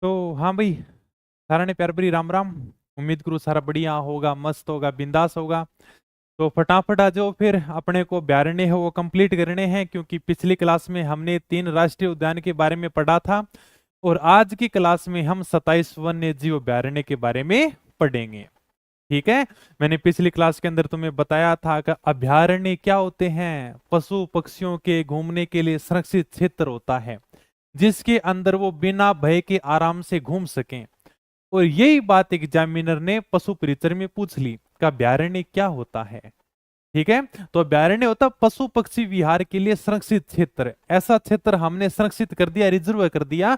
तो हाँ भाई, सारा ने प्यार भरी राम राम। उम्मीद करूँ सारा बढ़िया होगा, मस्त होगा, बिंदास होगा। तो फटाफट आ जाओ, फिर अपने को अभ्यारण्य है वो कंप्लीट करने हैं, क्योंकि पिछली क्लास में हमने 3 राष्ट्रीय उद्यान के बारे में पढ़ा था और आज की क्लास में हम 27 वन्य जीव अभ्यारण्य के बारे में पढ़ेंगे। ठीक है। मैंने पिछली क्लास के अंदर तुम्हें बताया था कि अभ्यारण्य क्या होते हैं। पशु पक्षियों के घूमने के लिए संरक्षित क्षेत्र होता है जिसके अंदर वो बिना भय के आराम से घूम सकें। और यही बात एग्जामिनर ने पशु परिचय में पूछ ली कि अभ्यारण्य क्या होता है। ठीक है। तो अभ्यारण्य होता पशु पक्षी विहार के लिए संरक्षित क्षेत्र। ऐसा क्षेत्र हमने संरक्षित कर दिया, रिजर्व कर दिया,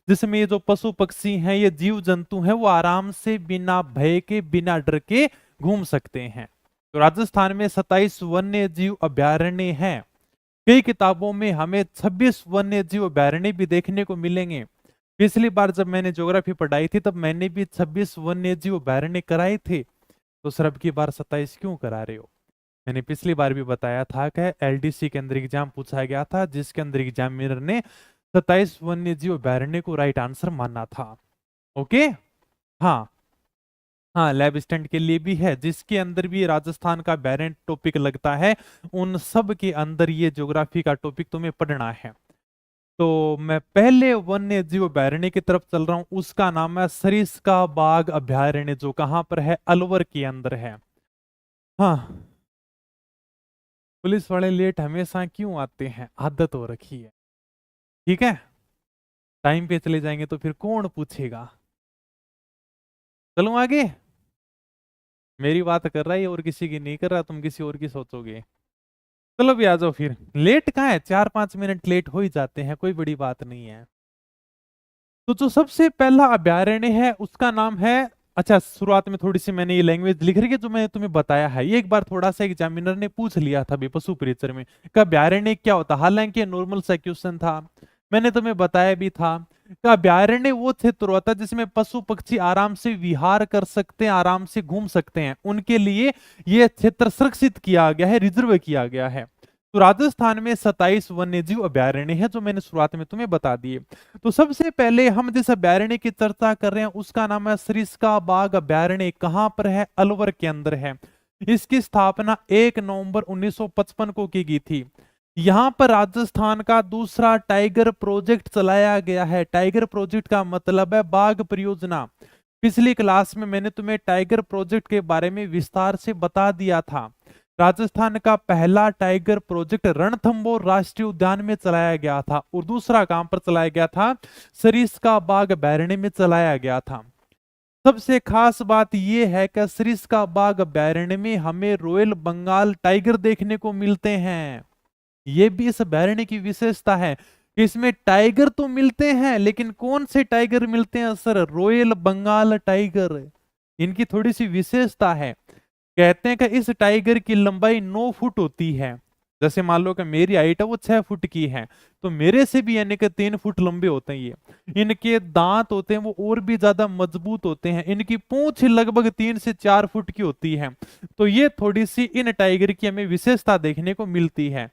जिसमें ये जो पशु पक्षी हैं, ये जीव जंतु हैं, वो आराम से बिना भय के बिना डर के घूम सकते हैं। तो राजस्थान में 27 वन्य जीव अभ्यारण्य हैं। कई किताबों में हमें 26 वन्य जीव अभ्यारण्य भी देखने को मिलेंगे। पिछली बार जब मैंने ज्योग्राफी पढ़ाई थी तब मैंने भी 26 वन्य जीव अभ्यारण्य कराए थे। तो सर अब की बार 27 क्यों करा रहे हो? मैंने पिछली बार भी बताया था कि एलडीसी के अंदर एग्जाम पूछा गया था, जिसके अंदर एग्जामिनर ने 27 वन्य जीव अभ्यारण्य को राइट आंसर माना था। ओके। हाँ हाँ, लैब स्टैंड के लिए भी है, जिसके अंदर भी राजस्थान का अभ्यारण्य टॉपिक लगता है, उन सब के अंदर ये ज्योग्राफी का टॉपिक तुम्हें पढ़ना है। तो मैं पहले वन्य जीव अभ्यारण्य की तरफ चल रहा हूं, उसका नाम है सरिस्का बाग अभ्यारण्य, जो कहां पर है? अलवर के अंदर है। हाँ, पुलिस वाले लेट हमेशा क्यों आते हैं? आदत हो रखी है। ठीक है। टाइम पे चले जाएंगे तो फिर कौन पूछेगा। चलूं आगे। मेरी बात कर रहा है और किसी की नहीं कर रहा, तुम किसी और की सोचोगे। चलो भी आ जाओ फिर। लेट कहाँ है, 4-5 मिनट लेट हो ही जाते हैं, कोई बड़ी बात नहीं है। तो जो सबसे पहला अभ्यारण्य है उसका नाम है, अच्छा शुरुआत में थोड़ी सी मैंने ये लैंग्वेज लिख रही है जो मैंने तुम्हें बताया है, ये एक बार थोड़ा सा एग्जामिनर ने पूछ लिया था भी पशु परिचय में कि अभ्यारण्य क्या होता, हालांकि नॉर्मल सा क्वेश्चन था। मैंने तुम्हें बताया भी था कि अभ्यारण्य वो क्षेत्र होता है जिसमें पशु पक्षी आराम से विहार कर सकते हैं, आराम से घूम सकते हैं, उनके लिए यह क्षेत्र सुरक्षित किया गया है, रिजर्व किया गया है। तो राजस्थान में 27 वन्यजीव अभ्यारण्य है जो मैंने शुरुआत में तुम्हें बता दिए। तो सबसे पहले हम जिस अभ्यारण्य की चर्चा कर रहे हैं उसका नाम है सरिस्का बाग अभ्यारण्य। कहां पर है? अलवर के अंदर है। इसकी स्थापना 1 नवंबर 1955 को की गई थी। यहां पर राजस्थान का दूसरा टाइगर प्रोजेक्ट चलाया गया है। टाइगर प्रोजेक्ट का मतलब है बाघ परियोजना। पिछली क्लास में मैंने तुम्हें टाइगर प्रोजेक्ट के बारे में विस्तार से बता दिया था। राजस्थान का पहला टाइगर प्रोजेक्ट रणथंभौर राष्ट्रीय उद्यान में चलाया गया था और दूसरा कहां पर चलाया गया था? सरिस्का बाग अभ्यारण्य में चलाया गया था। सबसे खास बात यह है कि सरिस्का बाग अभ्यारण्य में हमें रॉयल बंगाल टाइगर देखने को मिलते हैं। यह भी इस अभ्यारण्य की विशेषता है कि इसमें टाइगर तो मिलते हैं, लेकिन कौन से टाइगर मिलते हैं सर? Royal Bengal tiger. इनकी थोड़ी सी विशेषता है। कहते हैं कि इस टाइगर की लंबाई 9 फुट होती है। जैसे मान लो कि मेरी हाइट है वो 6 फुट की है, तो मेरे से भी यानी कि 3 फुट लंबे होते हैं ये। इनके दांत होते हैं वो और भी ज्यादा मजबूत होते हैं। इनकी पूंछ लगभग 3 से 4 फुट की होती है। तो ये थोड़ी सी इन टाइगर की हमें विशेषता देखने को मिलती है।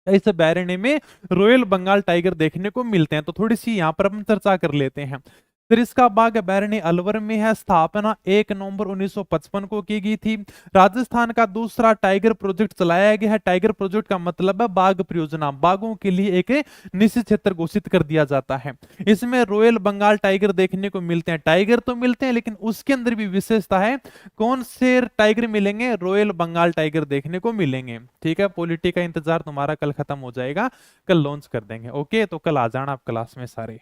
इस अभ्यारण्य में रॉयल बंगाल टाइगर देखने को मिलते हैं। तो थोड़ी सी यहाँ पर हम चर्चा कर लेते हैं। सरिस्का बाग अभ्यारण्य अलवर में है। स्थापना 1 नवंबर 1955 को की गई थी। राजस्थान का दूसरा टाइगर प्रोजेक्ट चलाया गया है। टाइगर प्रोजेक्ट का मतलब है बाघ परियोजना। बाघों के लिए एक निश्चित क्षेत्र घोषित कर दिया जाता है। इसमें रॉयल बंगाल टाइगर देखने को मिलते हैं। टाइगर तो मिलते हैं लेकिन उसके अंदर भी विशेषता है। कौन से टाइगर मिलेंगे? रॉयल बंगाल टाइगर देखने को मिलेंगे। ठीक है। पॉलिटी का इंतजार तुम्हारा कल खत्म हो जाएगा, कल लॉन्च कर देंगे। ओके, तो कल आ जाना आप क्लास में सारे।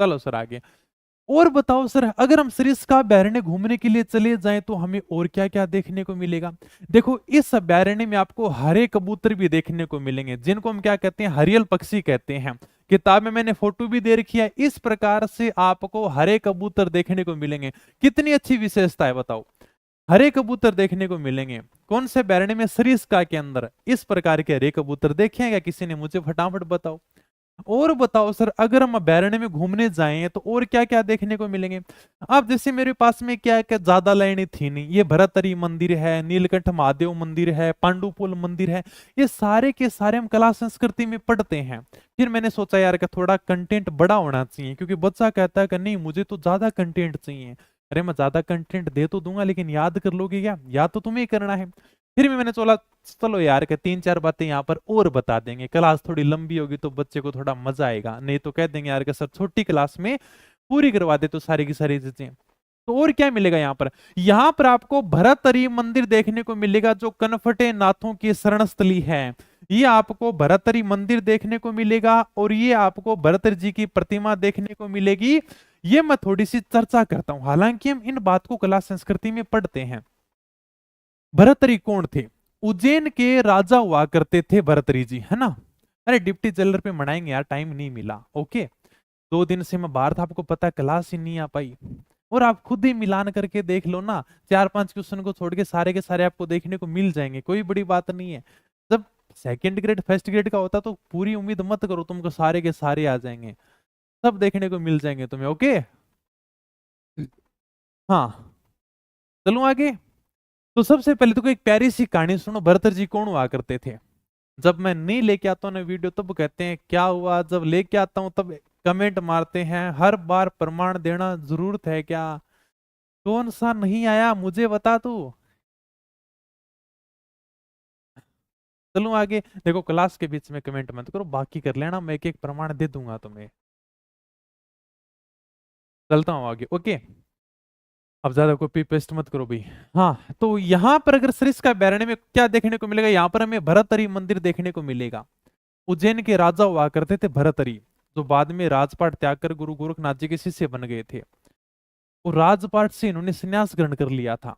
चलो सर आगे। और बताओ सर, अगर हम सरिस्का अभ्यारण्य घूमने के लिए चले जाएं तो हमें और क्या क्या देखने को मिलेगा? देखो, इस अभ्यारण्य में आपको हरे कबूतर भी देखने को मिलेंगे, जिनको हम क्या कहते हैं? हरियल पक्षी कहते हैं। किताब में मैंने फोटो भी दे रखी है। इस प्रकार से आपको हरे कबूतर देखने को मिलेंगे। कितनी अच्छी विशेषता है बताओ। हरे कबूतर देखने को मिलेंगे। कौन से अभ्यारण्य में? सरिस्का के अंदर। इस प्रकार के हरे कबूतर देखे हैं क्या किसी ने? मुझे फटाफट बताओ। और बताओ सर, अगर हम अभयारण्य में घूमने जाएं तो और क्या क्या देखने को मिलेंगे? अब जैसे मेरे पास में क्या है कि ज्यादा लाइनें थी नहीं, ये भरतरी मंदिर है, नीलकंठ महादेव मंदिर है, पांडुपुल मंदिर है, ये सारे के सारे हम कला संस्कृति में पढ़ते हैं। फिर मैंने सोचा यार कि थोड़ा कंटेंट बड़ा होना चाहिए, क्योंकि बच्चा कहता है कि नहीं मुझे तो ज्यादा कंटेंट चाहिए। अरे मैं ज्यादा कंटेंट दे तो दूंगा, लेकिन याद कर लोगे क्या? याद तो तुम्हें ही करना है। फिर भी मैंने सोचा चलो यार के तीन चार बातें यहाँ पर और बता देंगे, क्लास थोड़ी लंबी होगी तो बच्चे को थोड़ा मजा आएगा, नहीं तो कह देंगे यार के सर छोटी क्लास में पूरी करवा दे तो सारी की सारी चीजें। तो और क्या मिलेगा यहाँ पर? यहाँ पर आपको भरतरी मंदिर देखने को मिलेगा, जो कनफटे नाथों की शरण स्थली है। ये आपको भरतरी मंदिर देखने को मिलेगा, और ये आपको भरतर जी की प्रतिमा देखने को मिलेगी। ये मैं थोड़ी सी चर्चा करता हूं, हालांकि हम इन बात को कला संस्कृति में पढ़ते हैं। भरतरी कौन थे? उज्जैन के राजा हुआ करते थे भरतरी जी, है ना। अरे डिप्टी जेलर पे मनाएंगे यार, टाइम नहीं मिला। ओके, 2 दिन से मैं बाहर था, आपको पता है क्लास ही नहीं आ पाई। और आप खुद ही मिलान करके देख लो ना, 4-5 क्वेश्चन को छोड़ के सारे आपको देखने को मिल जाएंगे, कोई बड़ी बात नहीं है। जब सेकंड ग्रेड फर्स्ट ग्रेड का होता तो पूरी उम्मीद मत करो तुमको सारे के सारे आ जाएंगे, सब देखने को मिल जाएंगे तुम्हें। ओके, हाँ, चलो आगे। तो सबसे पहले तो एक प्यारी सी कहानी सुनो, भरतर जी कौन हुआ करते थे। जब मैं नहीं लेके आता हूँ ना वीडियो, तब कहते हैं क्या हुआ, जब लेके आता हूँ तब कमेंट मारते हैं, हर बार प्रमाण देना जरूरत है क्या? कौन सा नहीं आया मुझे बता तू। चलो आगे। देखो क्लास के बीच में कमेंट मत करो, बाकी कर लेना, मैं एक एक प्रमाण दे दूंगा तुम्हें। चलता हूँ आगे। ओके, अब ज्यादा कॉपी पेस्ट मत करो भाई। हाँ, तो यहाँ पर अगर सरिस का बैरने में क्या देखने को मिलेगा, यहाँ पर हमें भरतरी मंदिर देखने को मिलेगा। उज्जैन के राजा हुआ करते थे भरतरी, जो बाद में राजपाट त्याग कर गुरु गोरखनाथ जी के शिष्य बन गए थे। और राजपाट से इन्होंने संन्यास ग्रहण कर लिया था,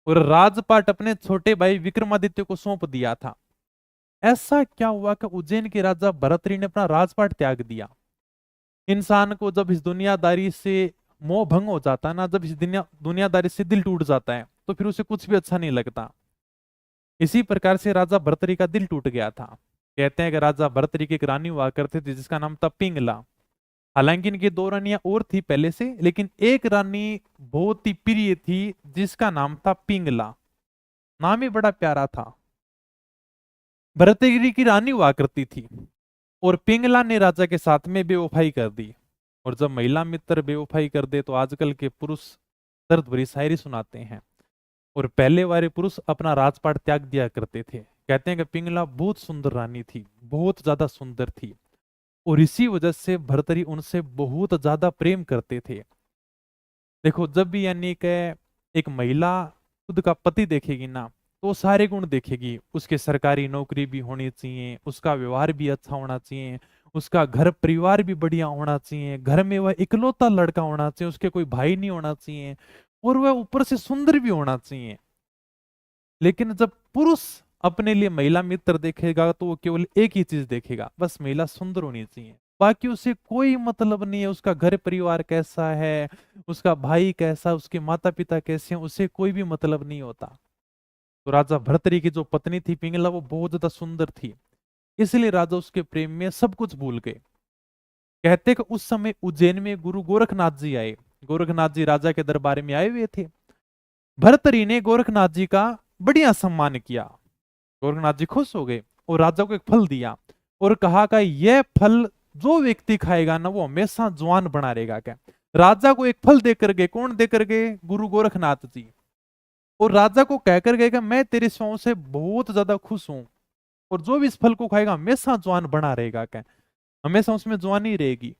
और राजपाट अपने छोटे भाई विक्रमादित्य को सौंप दिया था। ऐसा क्या हुआ कि उज्जैन के राजा भरतरी ने अपना राजपाट त्याग दिया? इंसान को जब इस दुनियादारी से मोह भंग हो जाता है ना, जब इस दुनियादारी से दिल टूट जाता है, तो फिर उसे कुछ भी अच्छा नहीं लगता। इसी प्रकार से राजा भरतरी का दिल टूट गया था। कहते हैं कि राजा भरतरी की एक रानी हुआ करती थी जिसका नाम था पिंगला। हालांकि इनकी 2 रानियां और थी पहले से, लेकिन एक रानी बहुत ही प्रिय थी जिसका नाम था पिंगला। नाम ही बड़ा प्यारा था। भरतगिरी की रानी हुआ करती थी, और पिंगला ने राजा के साथ में बेवफाई कर दी। और जब महिला मित्र बेवफाई कर दे तो आजकल के पुरुष दर्द भरी शायरी सुनाते हैं, और पहले वाले पुरुष अपना राजपाट त्याग दिया करते थे। कहते हैं कि पिंगला बहुत सुंदर रानी थी, बहुत ज्यादा सुंदर थी, और इसी वजह से भर्तरी उनसे बहुत ज्यादा प्रेम करते थे। देखो जब भी यानी कि एक महिला खुद का पति देखेगी ना, तो वो सारे गुण देखेगी। उसके सरकारी नौकरी भी होनी चाहिए, उसका व्यवहार भी अच्छा होना चाहिए, उसका घर परिवार भी बढ़िया होना चाहिए, घर में वह इकलौता लड़का होना चाहिए, उसके कोई भाई नहीं होना चाहिए, और वह ऊपर से सुंदर भी होना चाहिए। लेकिन जब पुरुष अपने लिए महिला मित्र देखेगा तो वो केवल एक ही चीज देखेगा, बस महिला सुंदर होनी चाहिए, बाकी उसे कोई मतलब नहीं है उसका घर परिवार कैसा है, उसका भाई कैसा, उसके माता पिता कैसे हैं, उसे कोई भी मतलब नहीं होता। तो राजा भर्तरी की जो पत्नी थी पिंगला, वो बहुत ज्यादा सुंदर थी, इसलिए राजा उसके प्रेम में सब कुछ भूल गए। कहते कि उस समय उज्जैन में गुरु गोरखनाथ जी आए। गोरखनाथ जी राजा के दरबार में आए हुए थे। भर्तरी ने गोरखनाथ जी का बढ़िया सम्मान किया। गोरखनाथ जी खुश हो गए और राजा को एक फल दिया, और कहा कि यह फल जो व्यक्ति खाएगा ना वो हमेशा जवान बना रहेगा। क्या राजा को एक फल देकर गए, कौन देकर गए? गुरु गोरखनाथ जी। और राजा को कहकर गए कि मैं तेरे सेवाओं से बहुत ज्यादा खुश हूं, और जो भी इस फल को खाएगा हमेशा जवान बना रहेगा, क्या हमेशा उसमें जवानी रहेगी।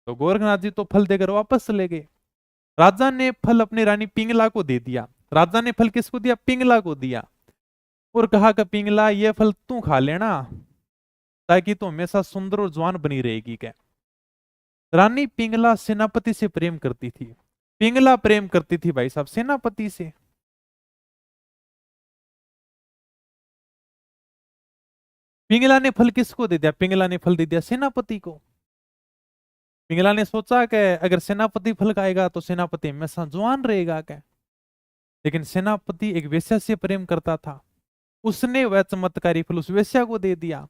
तो गोरखनाथ जी तो फल देकर वापस चले गए। राजा ने फल अपनी रानी पिंगला को दे दिया। राजा ने फल किसको दिया? पिंगला को दिया, और कहा कि पिंगला ये फल तू खा लेना, ताकि तू हमेशा सुंदर और जवान बनी रहेगी। क्या रानी पिंगला सेनापति से प्रेम करती थी। पिंगला प्रेम करती थी भाई साहब सेनापति से। पिंगला ने फल किसको दे दिया? पिंगला ने फल दे दिया सेनापति को। पिंगला ने सोचा कि अगर सेनापति फल खाएगा तो सेनापति हमेशा जवान रहेगा। क्या लेकिन सेनापति एक वेश्या से प्रेम करता था, उसने वह चमत्कारी फल उस वेश्या को दे दिया,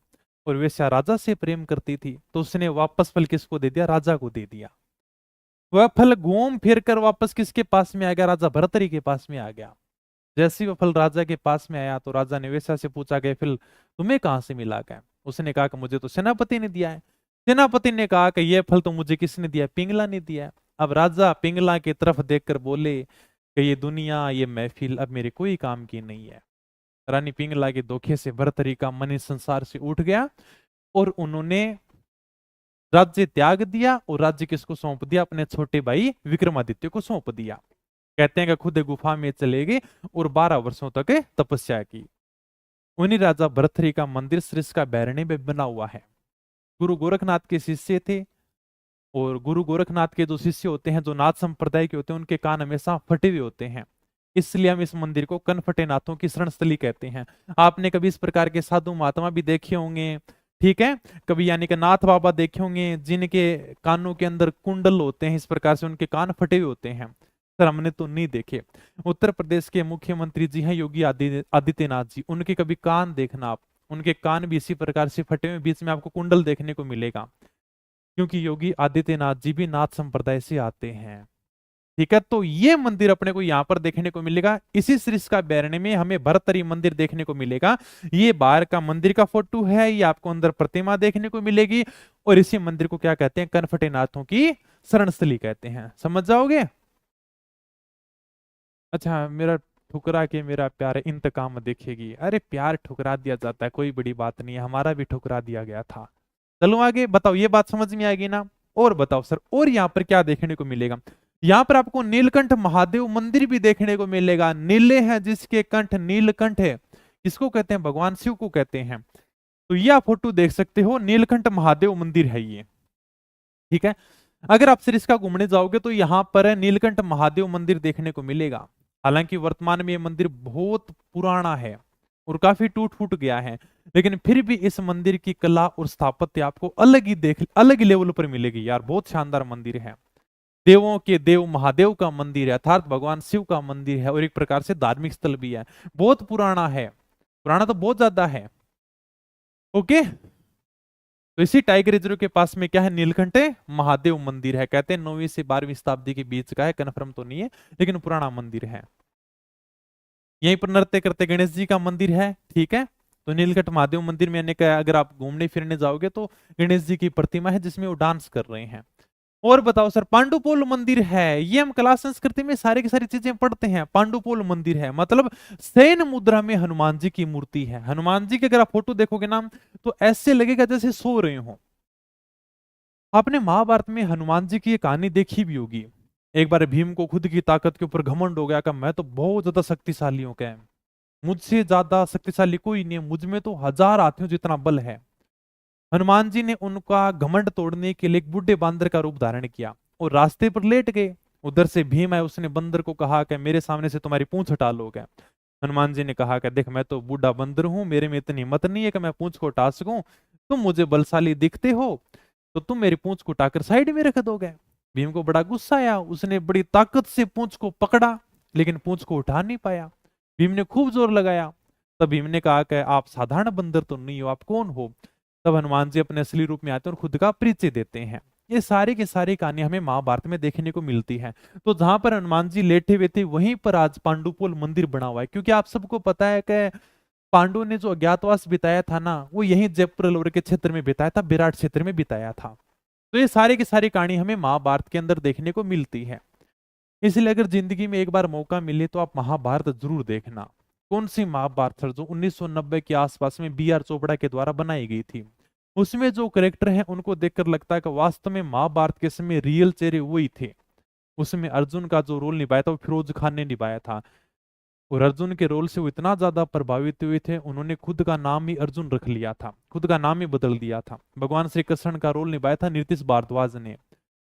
और वेश्या राजा से प्रेम करती थी, तो उसने वापस फल किसको दे दिया? राजा को दे दिया। वह फल घूम फिर कर वापस किसके पास में आ गया? राजा भर्तृहरि के पास में आ गया। जैसे ही वह फल राजा के पास में आया तो राजा ने वेश्या से पूछा कि फल तुम्हें कहां से मिला? गया उसने कहा कि मुझे तो सेनापति ने दिया है। सेनापति ने कहा कि यह फल तो मुझे किसने दिया? पिंगला ने दिया है। अब राजा पिंगला की तरफ देखकर बोले कि ये दुनिया, ये महफिल अब मेरे कोई काम की नहीं है। रानी पिंगला के धोखे से भर्तृहरि का मन इस संसार से उठ गया और उन्होंने राज्य त्याग दिया और राज्य किसको सौंप दिया? अपने छोटे भाई विक्रमादित्य को सौंप दिया। कहते हैं कि खुद गुफा में चले गए और 12 वर्षों तक तपस्या की। उन्हीं राजा भर्तृहरि का मंदिर सरिस्का बैरणी में बना हुआ है। गुरु गोरखनाथ के शिष्य थे, और गुरु गोरखनाथ के जो शिष्य होते हैं, जो नाथ संप्रदाय के होते हैं, उनके कान हमेशा फटे हुए होते हैं। इसलिए हम इस मंदिर को कनफटे नाथों की शरण स्थली कहते हैं। आपने कभी इस प्रकार के साधु महात्मा भी देखे होंगे, ठीक है, कभी यानी कि नाथ बाबा देखे होंगे जिनके कानों के अंदर कुंडल होते हैं, इस प्रकार से उनके कान फटे हुए होते हैं। सर हमने तो नहीं देखे। उत्तर प्रदेश के मुख्यमंत्री जी हैं योगी आदित्यनाथ जी, उनके कभी कान देखना आप, उनके कान भी इसी प्रकार से फटे हुए, बीच में आपको कुंडल देखने को मिलेगा, क्योंकि योगी आदित्यनाथ जी भी नाथ संप्रदाय से आते हैं। ठीक है, तो ये मंदिर अपने को यहां पर देखने को मिलेगा। इसी सरिस्का बैरणी में हमें भर्तृहरि मंदिर देखने को मिलेगा। ये बाहर का मंदिर का फोटो है, ये आपको अंदर प्रतिमा देखने को मिलेगी। और इसी मंदिर को क्या कहते हैं? कनफटे नाथों की शरणस्थली कहते हैं। समझ जाओगे? अच्छा, मेरा ठुकरा के मेरा प्यार इंतकाम देखेगी। अरे प्यार ठुकरा दिया जाता है, कोई बड़ी बात नहीं है, हमारा भी ठुकरा दिया गया था। चलो आगे बताओ, ये बात समझ में आएगी ना? और बताओ सर, और यहाँ पर क्या देखने को मिलेगा? यहाँ पर आपको नीलकंठ महादेव मंदिर भी देखने को मिलेगा। नीले हैं जिसके कंठ नीलकंठ है, किसको कहते हैं? भगवान शिव को कहते हैं। तो यह फोटो देख सकते हो, नीलकंठ महादेव मंदिर है ये। ठीक है, अगर आप सरिस्का घूमने जाओगे तो यहाँ पर नीलकंठ महादेव मंदिर देखने को मिलेगा। हालांकि वर्तमान में ये मंदिर बहुत पुराना है और काफी टूट फूट गया है, लेकिन फिर भी इस मंदिर की कला और स्थापत्य आपको अलग ही लेवल पर मिलेगी यार। बहुत शानदार मंदिर है, देवों के देव महादेव का मंदिर है, अर्थात भगवान शिव का मंदिर है, और एक प्रकार से धार्मिक स्थल भी है। बहुत पुराना है, पुराना तो बहुत ज्यादा है। ओके, तो इसी टाइगर रिजर्व के पास में क्या है? नीलकंठ महादेव मंदिर है। कहते हैं 9वीं से 12वीं शताब्दी के बीच का है, कन्फर्म तो नहीं है, लेकिन पुराना मंदिर है। यहीं पर नृत्य करते गणेश जी का मंदिर है। ठीक है, तो नीलकंठ महादेव मंदिर में अगर आप घूमने फिरने जाओगे तो गणेश जी की प्रतिमा है जिसमें वो डांस कर रहे हैं। और बताओ सर, पांडुपोल मंदिर है। ये हम कला संस्कृति में सारी की सारी चीजें पढ़ते हैं। पांडुपोल मंदिर है मतलब शयन मुद्रा में हनुमान जी की मूर्ति है। हनुमान जी की अगर आप फोटो देखोगे ना तो ऐसे लगेगा जैसे सो रहे हो। आपने महाभारत में हनुमान जी की एक कहानी देखी भी होगी। एक बार भीम को खुद की ताकत के ऊपर घमंड हो गया कि मैं तो बहुत ज्यादा शक्तिशाली हूं, क्या मुझसे ज्यादा शक्तिशाली कोई नहीं है, मुझ में तो 1000 हाथियों जितना बल है। हनुमान जी ने उनका घमंड तोड़ने के लिए एक बूढ़े बांदर का रूप धारण किया और रास्ते पर लेट गए। उधर से भीम आए, उसने बंदर को कहा कि मेरे सामने से तुम्हारी पूंछ हटा लो। क्या हनुमान जी ने कहा कि देख, मैं तो बूढ़ा बंदर हूं, मेरे में इतनी हिम्मत नहीं है कि मैं पूंछ को हटा सकूं। तुम मुझे बलशाली दिखते हो तो तुम मेरी पूंछ को उठाकर साइड में रख दोगे। भीम को बड़ा गुस्सा आया, उसने बड़ी ताकत से पूंछ को पकड़ा, लेकिन पूंछ को उठा नहीं पाया। भीम ने खूब जोर लगाया। तब भीम ने कहा कि आप साधारण बंदर तो नहीं हो, आप कौन हो? तब हनुमान जी अपने असली रूप में आते हैं और खुद का परिचय देते हैं। ये सारी की सारी कहानी हमें महाभारत में देखने को मिलती है। तो जहां पर हनुमान जी लेटे हुए थे वहीं पर आज पांडुपोल मंदिर बना हुआ है, क्योंकि आप सबको पता है कि पांडु ने जो अज्ञातवास बिताया था ना, वो यहीं जयपुर अलवर के क्षेत्र में बिताया था, विराट क्षेत्र में बिताया था। तो ये सारी की सारी कहानी हमें महाभारत के अंदर देखने को मिलती है। इसलिए अगर जिंदगी में एक बार मौका मिले तो आप महाभारत जरूर देखना। कौन सी महाभारत सर? जो 1990 के आसपास में बी आर चोपड़ा के द्वारा बनाई गई थी। उसमें जो करेक्टर हैं उनको देखकर लगता है कि वास्तव में महाभारत के समय रियल चेहरे वही थे। उसमें अर्जुन का जो रोल निभाया था वो फिरोज खान ने निभाया था, और अर्जुन के रोल से वो इतना ज्यादा प्रभावित हुए थे, उन्होंने खुद का नाम ही अर्जुन रख लिया था, खुद का नाम ही बदल दिया था। भगवान श्री कृष्ण का रोल निभाया था नीतीश भारद्वाज ने।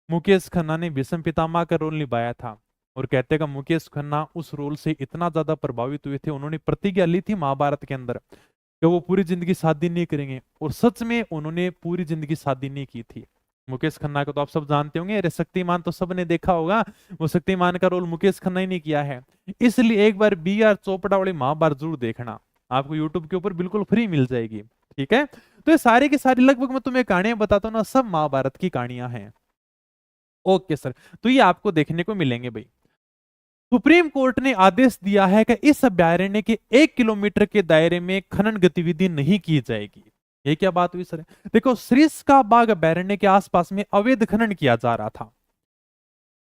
मुकेश खन्ना ने भीष्म पितामह का रोल निभाया था, और कहते हैं कि मुकेश खन्ना उस रोल से इतना ज्यादा प्रभावित हुए थे, उन्होंने प्रतिज्ञा ली थी महाभारत के अंदर कि वो पूरी जिंदगी शादी नहीं करेंगे, और सच में उन्होंने पूरी जिंदगी शादी नहीं की थी। मुकेश खन्ना को तो आप सब जानते होंगे, अरे शक्तिमान तो सबने देखा होगा, वो शक्तिमान का रोल मुकेश खन्ना ही नहीं किया है। इसलिए एक बार बी आर चोपड़ा वाली महाभारत जरूर देखना, आपको यूट्यूब के ऊपर बिल्कुल फ्री मिल जाएगी। ठीक है, तो ये सारी की सारी लगभग मैं तुम्हें कहानियां बताता हूँ ना, सब महाभारत की कहानियां हैं। ओके सर, तो ये आपको देखने को मिलेंगे भाई। सुप्रीम कोर्ट ने आदेश दिया है कि इस अभ्यारण्य के 1 किलोमीटर के दायरे में खनन गतिविधि नहीं की जाएगी। ये क्या बात हुई सर? देखो, सरिस्का बाग अभ्यारण्य के आसपास में अवैध खनन किया जा रहा था,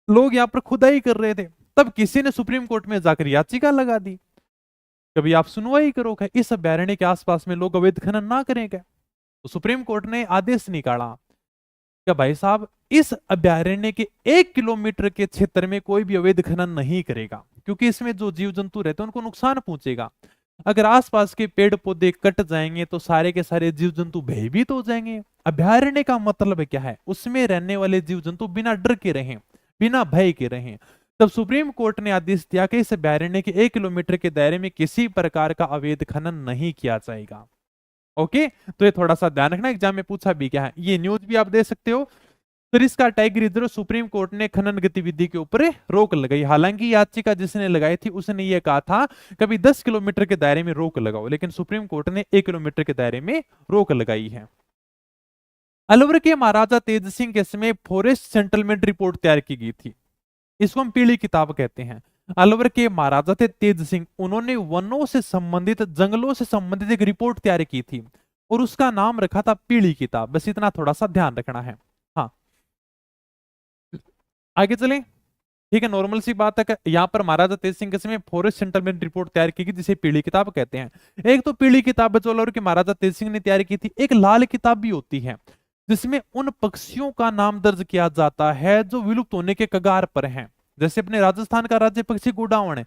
लोग यहाँ पर खुदाई कर रहे थे। तब किसी ने सुप्रीम कोर्ट में जाकर याचिका लगा दी, कभी आप सुनवाई करो कि इस अभ्यारण्य के आसपास में लोग अवैध खनन ना करेंगे। तो सुप्रीम कोर्ट ने आदेश निकाला कि भाई साहब, इस अभ्यारण्य के 1 किलोमीटर के क्षेत्र में कोई भी अवैध खनन नहीं करेगा, क्योंकि इसमें जो जीव जंतु रहते हैं उनको नुकसान पहुंचेगा। अगर आसपास के पेड़ पौधे कट जाएंगे तो सारे के सारे जीव जंतु भयभीत हो जाएंगे। अभ्यारण्य का मतलब क्या है? उसमें रहने वाले जीव जंतु बिना डर के रहें, बिना भय के रहें। तब सुप्रीम कोर्ट ने आदेश दिया कि इस अभ्यारण्य के 1 किलोमीटर के दायरे में किसी प्रकार का अवैध खनन नहीं किया जाएगा। ओके, तो ये थोड़ा सा ध्यान रखना, एग्जाम में पूछा भी क्या है। ये न्यूज भी आप दे सकते हो। Sariska tiger reserve, supreme court ने खनन गतिविधि के ऊपर रोक लगाई। हालांकि याचिका जिसने लगाई थी उसने ये कहा था कभी 10 किलोमीटर के दायरे में रोक लगाओ, लेकिन सुप्रीम कोर्ट ने 1 किलोमीटर के दायरे में रोक लगाई है। अलवर के महाराजा तेज सिंह के समय फॉरेस्ट सेटलमेंट रिपोर्ट तैयार की गई थी। इसको हम पीली किताब कहते हैं। अलवर के महाराजा थे तेज सिंह, उन्होंने वनों से संबंधित, जंगलों से संबंधित एक रिपोर्ट तैयार की थी और उसका नाम रखा था पीली किताब। बस इतना थोड़ा सा ध्यान रखना है। हाँ, आगे चलें। ठीक है, नॉर्मल सी बात है कि यहाँ पर महाराजा तेज सिंह के समय फॉरेस्ट सेटलमेंट रिपोर्ट तैयार की गई, जिसे पीली किताब कहते हैं। एक तो पीली किताब जो अलवर के महाराजा तेज सिंह ने तैयार की थी। एक लाल किताब भी होती है जिसमें उन पक्षियों का नाम दर्ज किया जाता है जो विलुप्त होने के कगार पर हैं। जैसे अपने राजस्थान का राज्य पक्षी गोडावण है,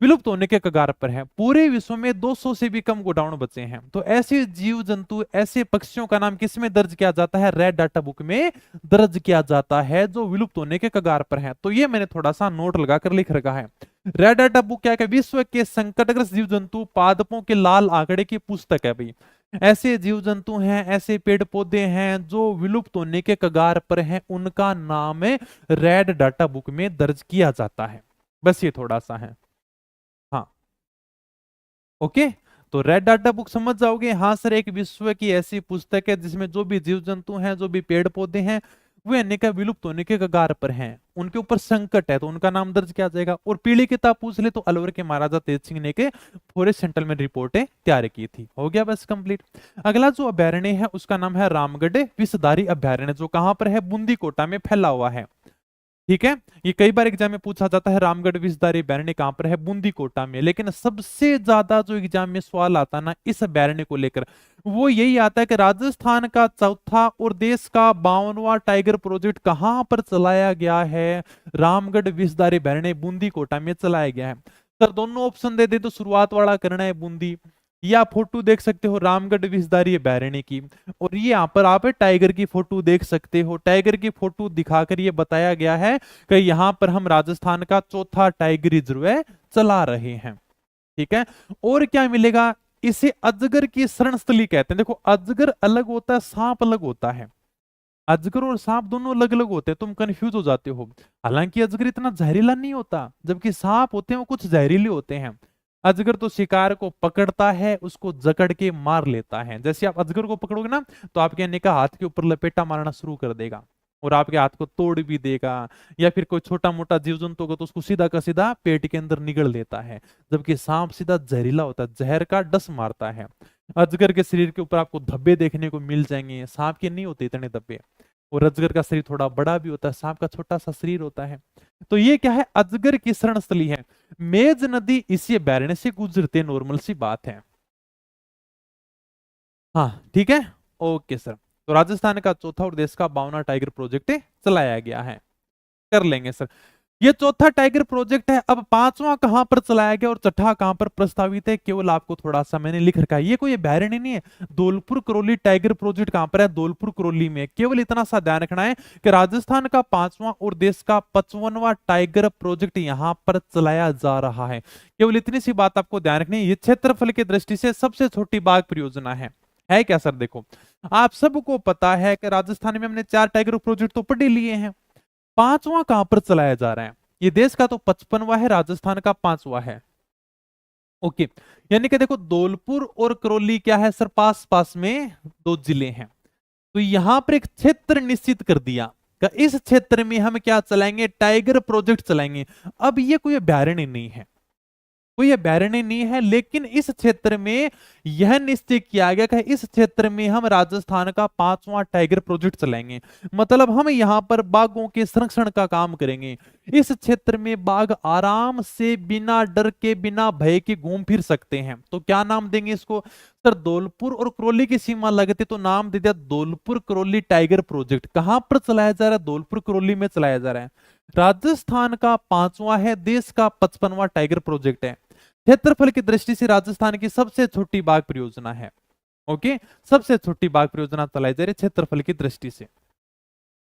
विलुप्त होने के कगार पर है। पूरे विश्व में 200 से भी कम गोडाउन बचे हैं। तो ऐसे जीव जंतु, ऐसे पक्षियों का नाम किस में दर्ज किया जाता है? रेड डाटा बुक में दर्ज किया जाता है, जो विलुप्त होने के कगार पर है। तो ये मैंने थोड़ा सा नोट लगाकर लिख रखा है। रेड डाटा बुक क्या है? विश्व के संकटग्रस्त जीव जंतु पादपों के लाल आंकड़े की पुस्तक है भाई। ऐसे जीव जंतु हैं, ऐसे पेड़ पौधे हैं जो विलुप्त होने के कगार पर हैं, उनका नाम रेड डाटा बुक में दर्ज किया जाता है। बस ये थोड़ा सा है। हाँ, ओके, तो रेड डाटा बुक समझ जाओगे। हाँ सर, एक विश्व की ऐसी पुस्तक है जिसमें जो भी जीव जंतु हैं, जो भी पेड़ पौधे हैं, वे अन्य का विलुप्त होने के कगार पर हैं, उनके ऊपर संकट है, तो उनका नाम दर्ज किया जाएगा। और पीली किताब पूछ ले तो अलवर के महाराजा तेज सिंह ने के फॉरेस्ट सेटलमेंट रिपोर्टें तैयार की थी। हो गया बस कंप्लीट। अगला जो अभ्यारण्य है उसका नाम है रामगढ़ विषधारी अभ्यारण्य, जो कहां पर है? बूंदी कोटा में फैला हुआ है। ठीक है, ये कई बार एग्जाम में पूछा जाता है रामगढ़ विषधारी अभ्यारण्य कहां पर है? बूंदी कोटा में। लेकिन सबसे ज्यादा जो एग्जाम में सवाल आता है ना इस अभ्यारण्य को लेकर, वो यही आता है कि राजस्थान का चौथा और देश का 52वां टाइगर प्रोजेक्ट कहां पर चलाया गया है? रामगढ़ विषधारी अभ्यारण्य बूंदी कोटा में चलाया गया है। सर दोनों ऑप्शन दे दे तो शुरुआत वाला करना है बूंदी, या फोटो देख सकते हो रामगढ़ विषधारी अभ्यारण्य की, और ये यहाँ पर आप टाइगर की फोटो देख सकते हो। टाइगर की फोटो दिखाकर ये बताया गया है कि यहाँ पर हम राजस्थान का चौथा टाइगर रिजर्व चला रहे हैं। ठीक है, और क्या मिलेगा? इसे अजगर की शरणस्थली कहते हैं। देखो, अजगर अलग होता है, सांप अलग होता है। अजगर और सांप दोनों अलग अलग होते हैं, तुम कंफ्यूज हो जाते हो। हालांकि अजगर इतना जहरीला नहीं होता, जबकि सांप होते हैं वो कुछ जहरीले होते हैं। अजगर तो शिकार को पकड़ता है, उसको जकड़ के मार लेता है। जैसे आप अजगर को पकड़ोगे ना तो आपके अन्य का हाथ के ऊपर लपेटा मारना शुरू कर देगा और आपके हाथ को तोड़ भी देगा। या फिर कोई छोटा मोटा जीव जंतु होगा तो उसको सीधा का सीधा पेट के अंदर निगल देता है। जबकि सांप सीधा जहरीला होता है, जहर का डस मारता है। अजगर के शरीर के ऊपर आपको धब्बे देखने को मिल जाएंगे, सांप के नहीं होते इतने धब्बे। और अजगर का शरीर थोड़ा बड़ा भी होता है, सांप का छोटा सा शरीर होता है। तो ये क्या है? अजगर की शरणस्थली है। मेज नदी इसी अभ्यारण्य से गुजरते, नॉर्मल सी बात है। हाँ ठीक है, ओके सर। तो राजस्थान का चौथा और देश का 52वां टाइगर प्रोजेक्ट चलाया गया है, कर लेंगे सर। ये चौथा टाइगर प्रोजेक्ट है। अब पांचवा कहां पर चलाया गया और छठा कहां पर प्रस्तावित है, केवल आपको थोड़ा सा मैंने लिख रखा है। ये कोई अभ्यारण्य नहीं है। धौलपुर करौली टाइगर प्रोजेक्ट कहां पर है? धौलपुर करौली में। केवल इतना सा ध्यान रखना है कि राजस्थान का 5वां और देश का 55वां टाइगर प्रोजेक्ट यहां पर चलाया जा रहा है। केवल इतनी सी बात आपको ध्यान रखनी है। ये क्षेत्रफल की दृष्टि से सबसे छोटी बाघ परियोजना है क्या सर? देखो, आप सबको पता है कि राजस्थान में हमने 4 टाइगर प्रोजेक्ट तो पढ़ लिए हैं। 5वां कहां पर चलाया जा रहा है? ये देश का तो 55वां है, राजस्थान का 5वां है। ओके, यानी कि देखो धौलपुर और करौली क्या है सर, पास पास में दो जिले हैं। तो यहां पर एक क्षेत्र निश्चित कर दिया कि इस क्षेत्र में हम क्या चलाएंगे, टाइगर प्रोजेक्ट चलाएंगे। अब ये कोई अभ्यारण्य नहीं है, कोई अभ्यारण्य नहीं है, लेकिन इस क्षेत्र में यह निश्चय किया गया कि इस क्षेत्र में हम राजस्थान का 5वां टाइगर प्रोजेक्ट चलाएंगे। मतलब हम यहां पर बाघों के संरक्षण का काम करेंगे। इस क्षेत्र में बाघ आराम से बिना डर के बिना भय के घूम फिर सकते हैं। तो क्या नाम देंगे इसको सर, धौलपुर और करौली की सीमा लगती तो नाम दे दिया धौलपुर करौली टाइगर प्रोजेक्ट। कहां पर चलाया जा रहा है, धौलपुर करौली में चलाया जा रहा है। राजस्थान का 5वां है, देश का 55वां टाइगर प्रोजेक्ट है। क्षेत्रफल की दृष्टि से राजस्थान की सबसे छोटी बाघ परियोजना है। ओके, सबसे छोटी बाघ परियोजना चलाई जा रही है क्षेत्रफल की दृष्टि से।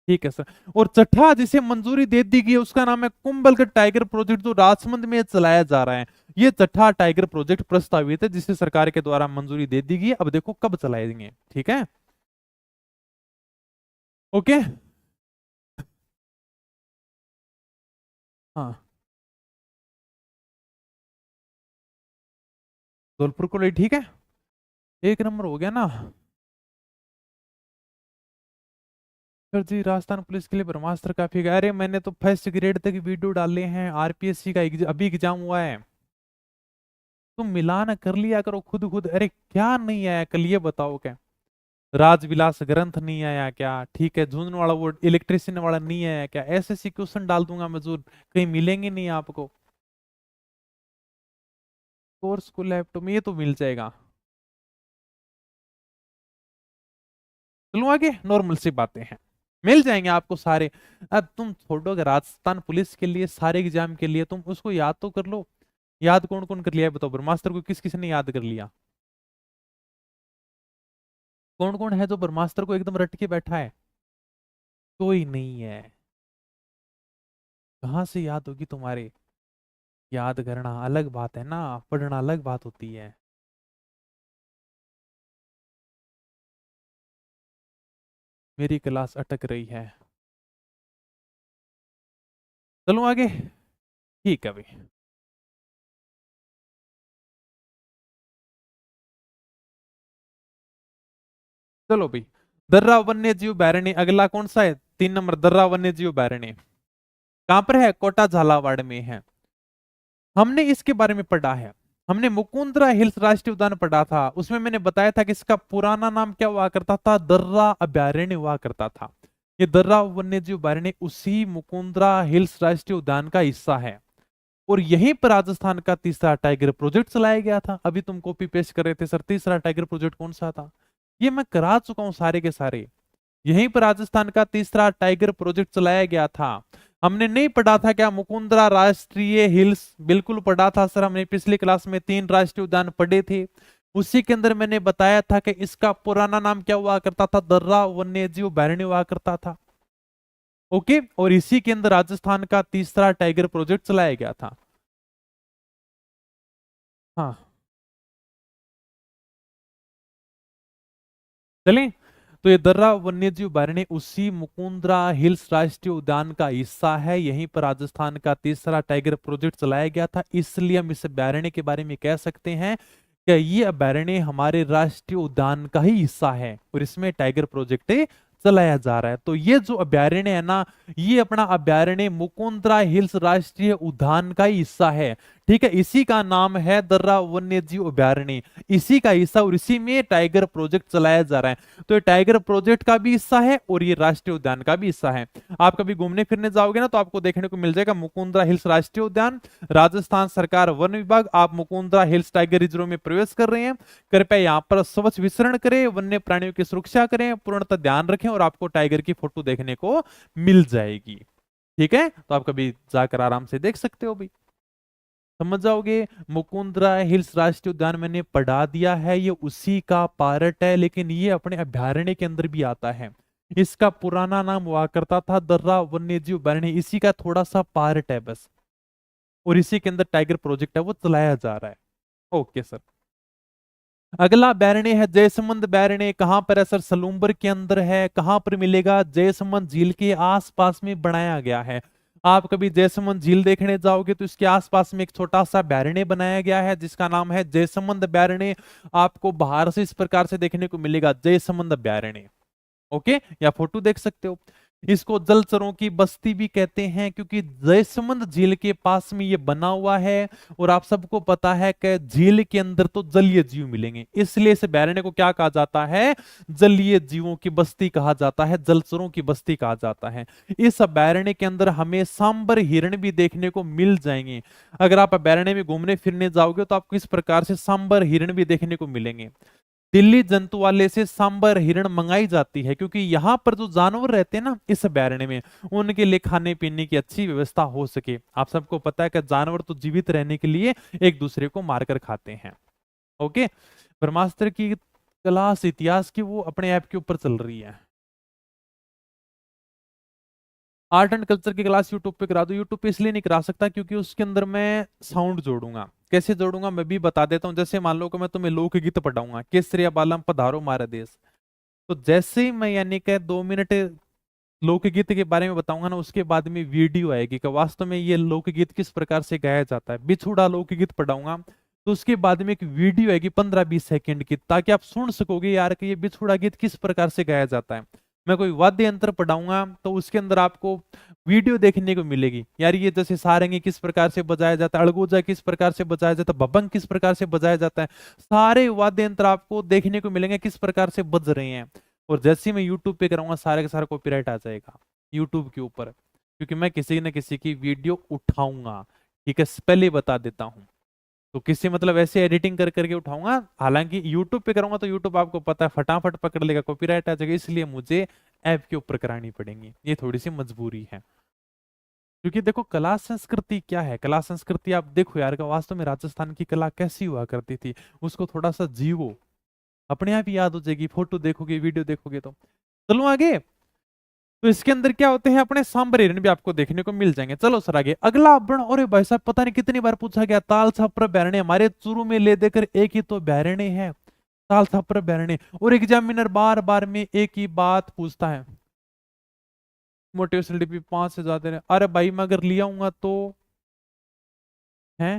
ठीक है सर। और छठा जिसे मंजूरी दे दी गई है उसका नाम है कुंभलगढ़ टाइगर प्रोजेक्ट, जो राजसमंद में चलाया जा रहा है। ये छठा टाइगर प्रोजेक्ट प्रस्तावित है जिसे सरकार के द्वारा मंजूरी दे दी गई है। अब देखो कब चलाएंगे, ठीक है। ओके, हाँ, धौलपुर को ले, ठीक है, एक नंबर हो गया ना। सर जी राजस्थान पुलिस के लिए ब्रह्मास्त्र काफी है। अरे मैंने तो फर्स्ट ग्रेड तक वीडियो डाले हैं, आरपीएससी का अभी एग्जाम हुआ है। तुम मिलान कर लिया करो खुद खुद। अरे क्या नहीं आया कल ये बताओ, क्या राजविलास ग्रंथ नहीं आया क्या, ठीक है, झुंझुनू वाला वो इलेक्ट्रिशियन वाला नहीं आया क्या, ऐसे ऐसे क्वेश्चन डाल दूंगा मैं जो कहीं मिलेंगे नहीं आपको। कोर्स को लैपटॉप में ये तो मिल जाएगा। चलो आगे, नॉर्मल सी बातें हैं, मिल जाएंगे आपको सारे। अब तुम छोड़ोगे राजस्थान पुलिस के लिए सारे एग्जाम के लिए, तुम उसको याद तो कर लो। याद कौन कौन कर लिया है बताओ, ब्रह्मास्त्र को किस किस ने याद कर लिया? कौन कौन है जो ब्रह्मास्त्र को एकदम रट के बैठा है? कोई नहीं है। कहाँ से याद होगी तुम्हारे? याद करना अलग बात है ना, पढ़ना अलग बात होती है। मेरी क्लास अटक रही है। चलो आगे, ठीक है भाई। चलो भाई, दर्रा वन्य जीव अभयारण्य अगला कौन सा है, 3 नंबर, दर्रा वन्य जीव अभयारण्य कहां पर है, कोटा झालावाड़ में है। हमने इसके बारे में पढ़ा है, हमने मुकुंदरा हिल्स राष्ट्रीय उद्यान पढ़ा था, उसमें मैंने बताया था कि इसका पुराना नाम क्या हुआ करता था, दर्रा अभयारण्य हुआ करता था। ये दर्रा वन्य जीव अभयारण्य उसी मुकुंदरा हिल्स राष्ट्रीय उद्यान का हिस्सा है। और यहीं पर राजस्थान का तीसरा टाइगर प्रोजेक्ट चलाया गया था। अभी तुम कॉपी पेस्ट कर रहे थे सर, तीसरा टाइगर प्रोजेक्ट कौन सा था, ये मैं करा चुका हूं सारे के सारे। यहीं पर राजस्थान का तीसरा टाइगर प्रोजेक्ट चलाया गया था। हमने नहीं पढ़ा था क्या मुकुंदरा राष्ट्रीय हिल्स, बिल्कुल पढ़ा था सर, हमने पिछली क्लास में 3 राष्ट्रीय उद्यान पढ़े थे। उसी के अंदर मैंने बताया था कि इसका पुराना नाम क्या हुआ करता था, दर्रा वन्यजीव अभयारण्य हुआ करता था। ओके, और इसी के अंदर राजस्थान का तीसरा टाइगर प्रोजेक्ट चलाया गया था। हाँ, चलें। तो ये दर्रा वन्यजीव अभयारण्य उसी मुकुंदरा हिल्स राष्ट्रीय उद्यान का हिस्सा है। यहीं पर राजस्थान का तीसरा टाइगर प्रोजेक्ट चलाया गया था, इसलिए हम इस अभयारण्य के बारे में कह सकते हैं कि ये अभयारण्य हमारे राष्ट्रीय उद्यान का ही हिस्सा है और इसमें टाइगर प्रोजेक्ट चलाया जा रहा है। तो ये जो अभयारण्य है ना, ये अपना अभयारण्य मुकुंदरा हिल्स राष्ट्रीय उद्यान का ही हिस्सा है। ठीक है, इसी का नाम है दर्रा वन्यजीव अभयारण्य, इसी का हिस्सा, और इसी में टाइगर प्रोजेक्ट चलाया जा रहा है। तो ये टाइगर प्रोजेक्ट का भी हिस्सा है और ये राष्ट्रीय उद्यान का भी हिस्सा है। आप कभी घूमने फिरने जाओगे ना तो आपको देखने को मिल जाएगा मुकुंदरा हिल्स राष्ट्रीय उद्यान, राजस्थान सरकार वन विभाग, आप मुकुंदरा हिल्स टाइगर रिजर्व में प्रवेश कर रहे हैं। कृपया यहाँ पर स्वच्छ विचरण करें, वन्य प्राणियों की सुरक्षा करें, पूर्णतः ध्यान रखें और आपको टाइगर की फोटो देखने को मिल जाएगी। ठीक है, तो आप कभी जाकर आराम से देख सकते हो भाई, समझ जाओगे। मुकुंदरा हिल्स राष्ट्रीय उद्यान मैंने पढ़ा दिया है, ये उसी का पार्ट है, लेकिन ये अपने अभयारण्य के अंदर भी आता है। इसका पुराना नाम हुआ करता था दर्रा वन्यजीव अभयारण्य, इसी का थोड़ा सा पार्ट है बस, और इसी के अंदर टाइगर प्रोजेक्ट है वो चलाया जा रहा है। Okay sir. अगला अभयारण्य है जयसमंद अभयारण्य, कहां पर है सर, सलूम्बर के अंदर है। कहां पर मिलेगा, जयसमंद झील के आसपास में बनाया गया है। आप कभी जयसमंद झील देखने जाओगे तो इसके आसपास में एक छोटा सा बैरणे बनाया गया है जिसका नाम है जयसमंद बैरणे। आपको बाहर से इस प्रकार से देखने को मिलेगा, जयसमंद बैरणे। ओके, या फोटो देख सकते हो। इसको जलचरों की बस्ती भी कहते हैं क्योंकि जयसमंद झील के पास में ये बना हुआ है। और आप सबको पता है कि झील के अंदर तो जलीय जीव मिलेंगे, इसलिए इस बैरणे को क्या कहा जाता है, जलीय जीवों की बस्ती कहा जाता है, जलचरों की बस्ती कहा जाता है। इस बैरणे के अंदर हमें सांबर हिरण भी देखने को मिल जाएंगे। अगर आप बैरणे में घूमने फिरने जाओगे तो आपको इस प्रकार से सांबर हिरण भी देखने को मिलेंगे। दिल्ली जंतुवाले से सांबर हिरण मंगाई जाती है क्योंकि यहाँ पर जो जानवर रहते हैं ना इस अभयारण्य में, उनके लिए खाने पीने की अच्छी व्यवस्था हो सके। आप सबको पता है कि जानवर तो जीवित रहने के लिए एक दूसरे को मारकर खाते हैं। ओके, ब्रह्मास्त्र की क्लास इतिहास की वो अपने ऐप के ऊपर चल रही है। आर्ट एंड कल्चर की क्लास यूट्यूब पे करा दो। यूट्यूब पे इसलिए नहीं करा सकता क्योंकि उसके अंदर मैं साउंड जोड़ूंगा। कैसे जोड़ूंगा मैं भी बता देता हूँ। जैसे मान लो कि मैं तुम्हें लोकगीत पढ़ाऊंगा, केसरिया बालम पधारो मारा देश। तो जैसे ही मैं यानी कि 2 मिनट लोकगीत के बारे में बताऊंगा ना, उसके बाद में वीडियो आएगी कि वास्तव में ये लोकगीत किस प्रकार से गाया जाता है। बिछुड़ा लोकगीत पढ़ाऊंगा तो उसके बाद में एक वीडियो आएगी 15-20 सेकंड की, ताकि आप सुन सकोगे यार कि ये बिछुड़ा गीत किस प्रकार से गाया जाता है। मैं कोई वाद्य यंत्र पढ़ाऊंगा तो उसके अंदर आपको वीडियो देखने को मिलेगी, यार ये जैसे सारंगी किस प्रकार से बजाया जाता है, अड़गोजा किस प्रकार से बजाया जाता है, भबंग किस प्रकार से बजाया जाता है। सारे वाद्य यंत्र आपको देखने को मिलेंगे किस प्रकार से बज रहे हैं। और जैसे ही मैं यूट्यूब पे कराऊंगा सारे का सारा कॉपीराइट आ जाएगा यूट्यूब के ऊपर, क्योंकि मैं किसी न किसी की वीडियो उठाऊंगा। ठीक है, पहले ही बता देता हूं। तो किसी मतलब ऐसे एडिटिंग कर करके उठाऊंगा। हालांकि यूट्यूब पे करूंगा तो यूट्यूब आपको पता है फटाफट पकड़ लेगा, कॉपीराइट आ जाएगा, इसलिए मुझे ऐप के ऊपर करानी पड़ेंगी। ये थोड़ी सी मजबूरी है। क्योंकि देखो कला संस्कृति क्या है, कला संस्कृति आप देखो यार का वास्तव में राजस्थान की कला कैसी हुआ करती थी, उसको थोड़ा सा जीवो, अपने आप ही याद हो जाएगी। फोटो देखोगे वीडियो देखोगे तो। चलो आगे। तो इसके अंदर क्या होते हैं, अपने सांबर हिरण भी आपको देखने को मिल जाएंगे। चलो सर आगे अगला अपना। और भाई साहब पता नहीं कितनी बार पूछा गया, ताल छापर बैरणे हमारे चूरू में ले देकर एक ही तो बैरणे है, ताल छापर बैरणे। और एग्जामिनर बार बार में एक ही बात पूछता है, मोटिवेशनल डीपी 5 से ज्यादा है। अरे भाई मैं अगर लिया आऊंगा तो है।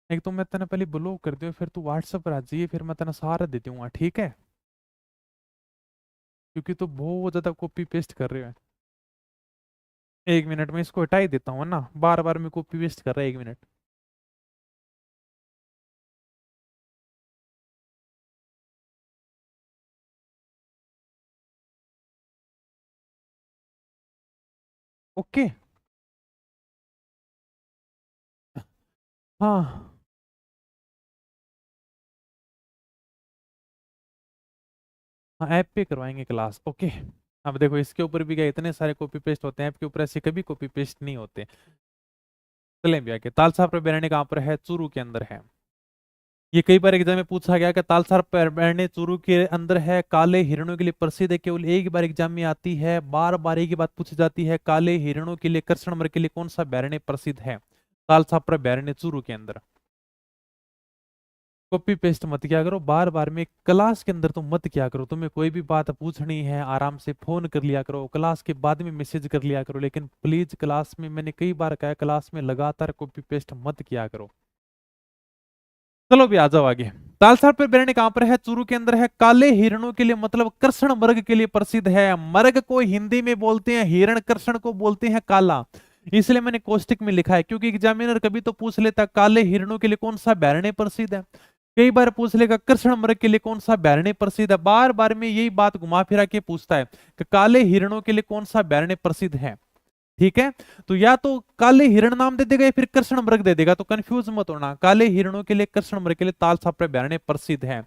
एक तो मैं तेना पहले ब्लॉक कर दियो, फिर तू व्हाट्सएप पर आ जाइए, फिर मैं तेना सहारा दे दूंगा, ठीक है। क्योंकि तो बहुत ज्यादा कॉपी पेस्ट कर रहे हो। 1 मिनट में इसको हटा ही देता हूँ ना, बार बार में कॉपी पेस्ट कर रहा है। 1 मिनट। ओके। हाँ हाँ, ऐप पे करवाएंगे क्लास। ओके। अब देखो इसके ऊपर भी क्या इतने सारे कॉपी पेस्ट होते हैं, ऐप के ऊपर ऐसे कभी कॉपी पेस्ट नहीं होते। चलें भी आगे। तालसा प्रबेरणे कहाँ पर है, चूरू के अंदर है। ये कई बार एग्जाम में पूछा गया कि तालसार प्रबेरणे चूरू के अंदर है, काले हिरणों के लिए प्रसिद्ध है। केवल एक बार एग्जाम में आती है, बार बार एक ही बात पूछी जाती है, काले हिरणों के लिए कृष्ण मृग के लिए कौन सा बैरणे प्रसिद्ध है। तालसा प्रबेरणे चूरू के अंदर। कॉपी पेस्ट मत किया करो बार बार में, क्लास के अंदर तो मत किया करो। तुम्हें कोई भी बात पूछनी है आराम से फोन कर लिया करो, क्लास के बाद में मैसेज कर लिया करो, लेकिन प्लीज क्लास में, मैंने कई बार कहा क्लास में लगातार कॉपी पेस्ट मत किया करो। चलो भी आ जाओ आगे। तालसार पर बैरणी कहां पर है, चूरू के अंदर है। काले हिरणों के लिए मतलब कृष्ण मृग के लिए प्रसिद्ध है। मृग को हिंदी में बोलते हैं हिरण, कृष्ण को बोलते हैं काला। इसलिए मैंने कोष्टक में लिखा है, क्योंकि एग्जामिनर कभी तो पूछ लेता काले हिरणों के लिए कौन सा बैरणी प्रसिद्ध है, कई बार पूछ लेगा कृष्ण मृग के लिए कौन सा बैरणी प्रसिद्ध है। बार बार में यही बात घुमा फिरा के पूछता है कि काले हिरणों के लिए कौन सा बैरणी प्रसिद्ध है। ठीक है, तो या तो काले हिरण नाम दे देगा या फिर कृष्ण मृग दे देगा, तो कंफ्यूज मत होना। काले हिरणों के लिए, कृष्ण मृग के लिए तालछापर अभयारण्य प्रसिद्ध है।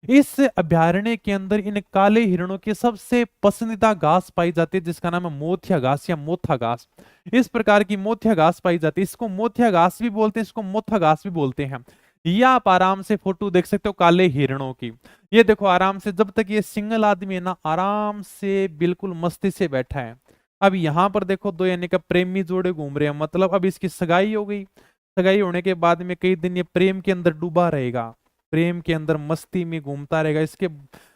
इस अभयारण्य के अंदर इन काले हिरणों की सबसे पसंदीदा घास पाई जाती है, जिसका नाम है मोथिया घास या मोथा घास। इस प्रकार की मोथिया घास पाई जाती है। इसको मोथिया घास भी बोलते हैं, इसको मोथा घास भी बोलते हैं। ये आप आराम से फोटो देख सकते हो काले हिरणों की। ये देखो आराम से, जब तक ये सिंगल आदमी है ना, आराम से बिल्कुल मस्ती से बैठा है। अब यहां पर देखो दो यानी का प्रेमी जोड़े घूम रहे हैं, मतलब अब इसकी सगाई हो गई। सगाई होने के बाद में कई दिन ये प्रेम के अंदर डूबा रहेगा, प्रेम के अंदर मस्ती में घूमता रहेगा।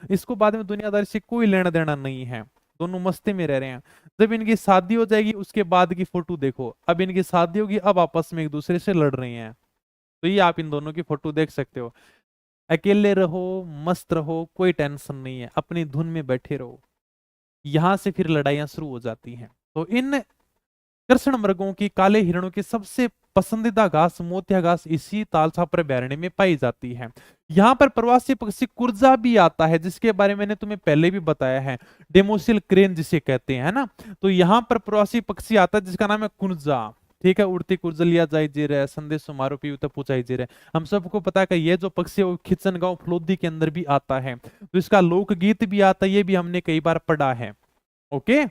इसको बाद में दुनियादारी से कोई लेना देना नहीं है। दोनों मस्ती में रह रहे हैं। जब इनकी शादी हो जाएगी उसके बाद की फोटो देखो, अब इनकी शादी होगी, अब आपस में एक दूसरे से लड़ रही हैं। तो ये आप इन दोनों की फोटो देख सकते हो। अकेले रहो, मस्त रहो, कोई टेंशन नहीं है, अपनी धुन में बैठे रहो, यहां से फिर लड़ाइयां शुरू हो जाती हैं। तो इन कृष्ण मृगों की, काले हिरणों की सबसे पसंदीदा घास मोतिया घास इसी तालछापर अभयारण्य में पाई जाती है। यहाँ पर प्रवासी पक्षी कुर्जा भी आता है, जिसके बारे में मैंने तुम्हें पहले भी बताया है, डेमोसिल क्रेन जिसे कहते हैं, है ना। तो यहाँ पर प्रवासी पक्षी आता है जिसका नाम है कुर्जा। ठीक है, उड़ती कुर्जा लिया जाए जे रहे, संदेश समारोह पीयूता पूछाई जे रहे। हम सबको पता है कि ये जो पक्षी है वो खिचन गांव फलोदी के अंदर भी आता है, तो इसका लोकगीत भी आता है, ये भी हमने कई बार पढ़ा है। ओके,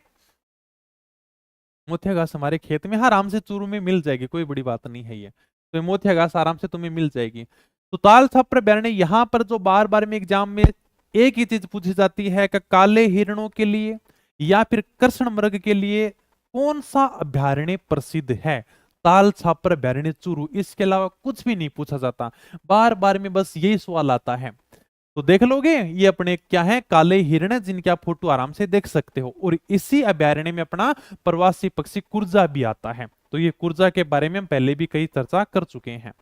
मोतिया घास हमारे खेत में आराम से चूरू में मिल जाएगी, कोई बड़ी बात नहीं है ये। तो ये मोतिया घास आराम से तुम्हें मिल जाएगी। तो ताल छापर अभयारण्य, यहाँ पर जो बार बार में एग्जाम में एक ही चीज पूछी जाती है कि काले हिरणों के लिए या फिर कृष्ण मृग के लिए कौन सा अभयारण्य प्रसिद्ध है। ताल छापर अभयारण्य चूरू, इसके अलावा कुछ भी नहीं पूछा जाता, बार बार में बस यही सवाल आता है। तो देख लोगे, ये अपने क्या है, काले हिरण, जिनकी आप फोटो आराम से देख सकते हो। और इसी अभयारण्य में अपना प्रवासी पक्षी कुर्जा भी आता है। तो ये कुर्जा के बारे में हम पहले भी कई चर्चा कर चुके हैं।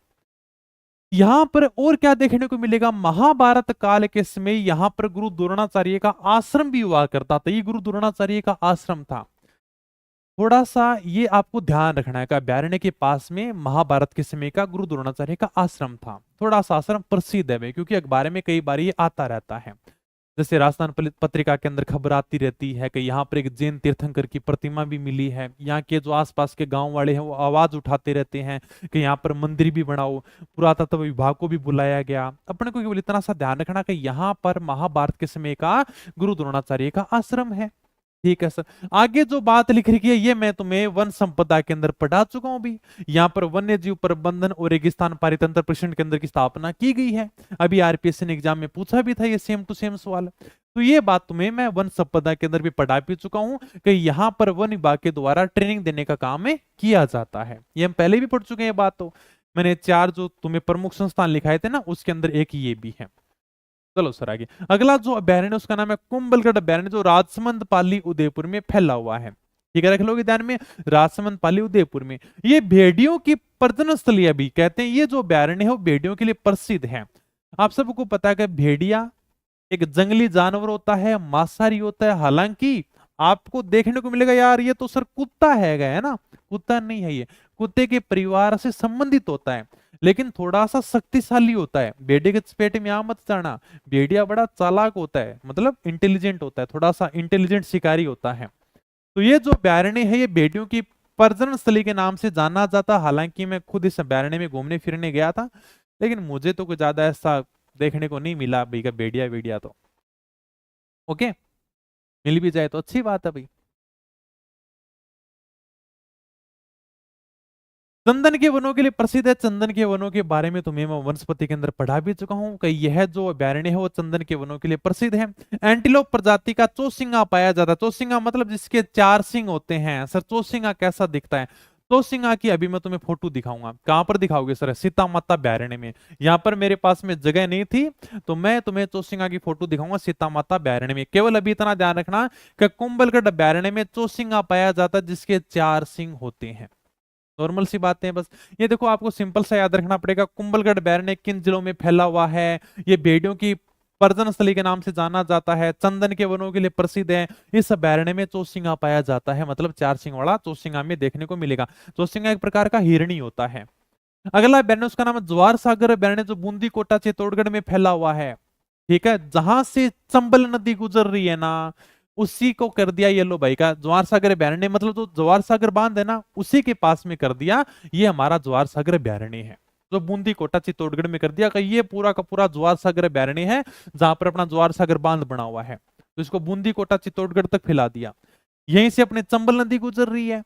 यहां पर और क्या देखने को मिलेगा, महाभारत काल के समय यहां पर गुरु द्रोणाचार्य का आश्रम भी हुआ करता था। ये गुरु द्रोणाचार्य का आश्रम था। थोड़ा सा ये आपको ध्यान रखना है कि अभयारण्य के पास में महाभारत के समय का गुरु द्रोणाचार्य का आश्रम था। थोड़ा सा आश्रम प्रसिद्ध है भाई, क्योंकि अखबार में कई बार ये आता रहता है। जैसे राजस्थान पत्रिका के अंदर खबर आती रहती है कि यहाँ पर एक जैन तीर्थंकर की प्रतिमा भी मिली है। यहाँ के जो आसपास के गांव वाले हैं वो आवाज उठाते रहते हैं कि यहाँ पर मंदिर भी बनाओ। पुरातत्व विभाग को भी बुलाया गया। अपने को केवल इतना सा ध्यान रखना कि यहाँ पर महाभारत के समय का गुरु द्रोणाचार्य का आश्रम है। ठीक है सर, आगे जो बात लिख रखी है ये मैं तुम्हें वन संपदा के अंदर पढ़ा चुका हूं भी। यहाँ पर वन्य जीव प्रबंधन और रेगिस्तान पारितंत्र प्रशिक्षण केंद्र की स्थापना की गई है। अभी आरपीएससी ने एग्जाम में पूछा भी था ये सेम टू सेम सवाल। तो ये बात तुम्हें मैं वन संपदा के अंदर भी पढ़ा भी चुका हूं कि यहाँ पर वन विभाग के द्वारा ट्रेनिंग देने का काम में किया जाता है। ये हम पहले भी पढ़ चुके हैं ये बात। तो मैंने 4 जो तुम्हें प्रमुख संस्थान लिखाए थे ना, उसके अंदर एक ये भी है। चलो सर आगे, अगला जो अभयारण्य उसका नाम है कुंभलगढ़ अभयारण्य, जो राजसमंद पाली उदयपुर में फैला हुआ है। ठीक है, रख लोगे ध्यान में, राजसमंद पाली उदयपुर में। ये भेड़ियों की प्रजनन स्थली अभी कहते हैं, ये जो अभयारण्य है वो भेड़ियों के लिए प्रसिद्ध है। आप सबको पता है कि भेड़िया एक जंगली जानवर होता है, मांसाहारी होता है। हालांकि आपको देखने को मिलेगा यार ये तो सर कुत्ता है ना, कुत्ता नहीं है, ये कुत्ते के परिवार से संबंधित होता है, लेकिन थोड़ा सा शक्तिशाली होता है। भेड़िया के चपेट में आ मत जाना, भेड़िया बड़ा चालाक होता है, मतलब इंटेलिजेंट होता है, थोड़ा सा इंटेलिजेंट शिकारी होता है। तो ये जो अभयारण्य है ये भेड़ियों की प्रजनन स्थली के नाम से जाना जाता। हालांकि मैं खुद इस अभयारण्य में घूमने फिरने गया था, लेकिन मुझे तो कुछ ज्यादा ऐसा देखने को नहीं मिला भाई का भेड़िया भेड़िया। तो ओके, मिल भी जाए तो अच्छी बात है भाई। चंदन के वनों के लिए प्रसिद्ध है। चंदन के वनों के बारे में तुम्हें मैं वनस्पति के अंदर पढ़ा भी चुका हूं कि यह जो अभयारण्य है वो चंदन के वनों के लिए प्रसिद्ध है। एंटीलोप प्रजाति का चौसिंगा पाया जाता है। चौसिंगा मतलब जिसके 4 सिंग होते हैं। सर चौसिंगा कैसा दिखता है? चौसिंगा की अभी मैं तुम्हें फोटो दिखाऊंगा। कहां पर दिखाओगे सर? सीता माता अभयारण्य में। यहाँ पर मेरे पास में जगह नहीं थी तो मैं तुम्हें चौसिंगा की फोटो दिखाऊंगा सीता माता अभयारण्य में। केवल अभी इतना ध्यान रखना कि कुंभलगढ़ अभयारण्य में चौसिंगा पाया जाता है जिसके 4 सिंग होते हैं। नॉर्मल सी बातें हैं बस। ये देखो आपको सिंपल सा याद रखना पड़ेगा, कुंभलगढ़ अभयारण्य किन जिलों में फैला हुआ है। ये भेड़ियों की प्रजनन स्थली के नाम से जाना जाता है, चंदन के वनों के लिए प्रसिद्ध है। इस अभयारण्य में चौसिंगा पाया जाता है, मतलब 4 सिंग वाला चौसिंगा में देखने को मिलेगा। चौसिंगा एक प्रकार का हिरणी होता है। अगला अभयारण्य उसका नाम है ज्वार सागर अभयारण्य, जो बूंदी कोटा चित्तौड़गढ़ में फैला हुआ है। ठीक है, जहां से चंबल नदी गुजर रही है ना, उसी को कर दिया ये लो भाई का ज्वार सागर अभयारण्य, मतलब जो ज्वार सागर बांध है ना उसी के पास में कर दिया। ये हमारा ज्वार सागर अभयारण्य है, जो बूंदी कोटा चित्तौड़गढ़ में कर दिया कि ये पूरा का पूरा ज्वार सागर अभयारण्य है, जहां पर अपना ज्वार सागर बांध बना हुआ है। तो इसको बूंदी कोटा चित्तौड़गढ़ तक फैला दिया। यहीं से अपने चंबल नदी गुजर रही है।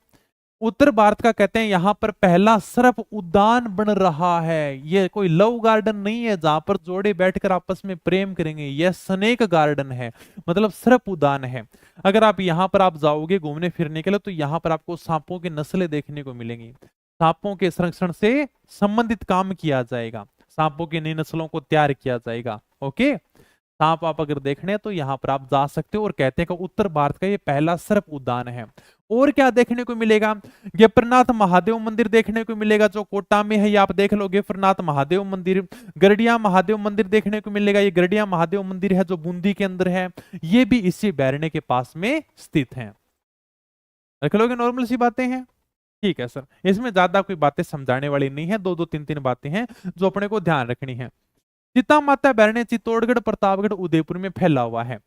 उत्तर भारत का कहते हैं यहां पर पहला सर्प उद्यान बन रहा है। ये कोई लव गार्डन नहीं है जहां पर जोड़े बैठकर आपस में प्रेम करेंगे, यह स्नेक गार्डन है, मतलब सर्प उद्यान है। अगर आप यहां पर आप जाओगे घूमने फिरने के लिए तो यहां पर आपको सांपों की नस्लें देखने को मिलेंगी। सांपों के संरक्षण से संबंधित काम किया जाएगा, सांपों की नई नस्लों को तैयार किया जाएगा। ओके, सांप आप अगर देखने हैं तो यहाँ पर आप जा सकते हो, और कहते हैं कि उत्तर भारत का ये पहला सर्प उद्यान है। और क्या देखने को मिलेगा, गेपरनाथ महादेव मंदिर देखने को मिलेगा जो कोटा में है, ये आप देख लो गेपरनाथ महादेव मंदिर। गरडिया महादेव मंदिर देखने को मिलेगा, ये गरडिया महादेव मंदिर है जो बूंदी के अंदर है, ये भी इसी बैरने के पास में स्थित है। रख लोगे, नॉर्मल सी बातें हैं। ठीक है सर, इसमें ज्यादा कोई बातें समझाने वाली नहीं है, दो दो तीन तीन बातें हैं जो अपने को ध्यान रखनी है। सीता माता बैरने चित्तौड़गढ़ प्रतापगढ़ उदयपुर में फैला हुआ है।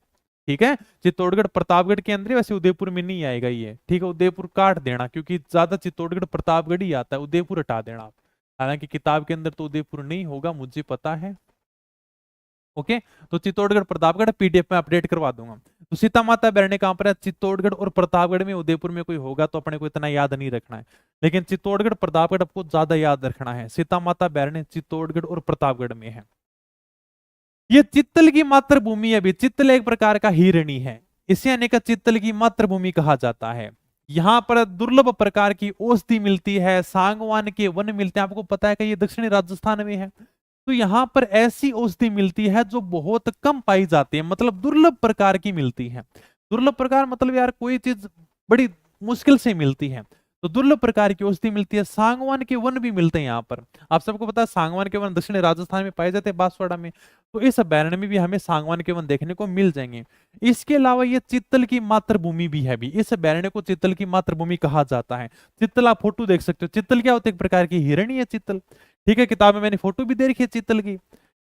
ठीक है, चित्तौड़गढ़ प्रतापगढ़ के अंदर, वैसे उदयपुर में नहीं आएगा ये। ठीक है, उदयपुर काट देना क्योंकि ज्यादा चित्तौड़गढ़ प्रतापगढ़ ही आता है, उदयपुर हटा देना आप। हालांकि किताब के अंदर तो उदयपुर नहीं होगा, मुझे पता है। ओके, तो चित्तौड़गढ़ प्रतापगढ़ पीडीएफ में अपडेट करवा दूंगा। तो सीता माता बैरने कहां पर है, चित्तौड़गढ़ और प्रतापगढ़ में। उदयपुर में कोई होगा तो अपने को इतना याद नहीं रखना है, लेकिन चित्तौड़गढ़ प्रतापगढ़ आपको ज्यादा याद रखना है। सीता माता बैरने चित्तौड़गढ़ और प्रतापगढ़ में है। ये चित्तल की मातृभूमि है भी। चित्तल एक प्रकार का हिरणी है, इसे यानी कि चित्तल की मातृभूमि कहा जाता है। यहाँ पर दुर्लभ प्रकार की औषधि मिलती है, सागवान के वन मिलते हैं। आपको पता है कि ये दक्षिणी राजस्थान में है, तो यहाँ पर ऐसी औषधि मिलती है जो बहुत कम पाई जाती है, मतलब दुर्लभ प्रकार की मिलती है। दुर्लभ प्रकार मतलब यार कोई चीज बड़ी मुश्किल से मिलती है, तो दुर्लभ प्रकार की औषधि मिलती है। सागवान के वन भी मिलते हैं यहाँ पर। आप सबको पता है सागवान के वन दक्षिणी राजस्थान में पाए जाते हैं, बांसवाड़ा में। तो इस अभ्यारण्य में भी हमें सागवान के वन देखने को मिल जाएंगे। इसके अलावा ये चित्तल की मातृभूमि भी है भी। इस अभ्यारण्य को चित्तल की मातृभूमि कहा जाता है। चित्तल आप फोटो देख सकते हो। चित्तल क्या होता है, एक प्रकार की हिरणी है चित्तल। ठीक है, किताब में मैंने फोटो भी दे रखी है चित्तल की।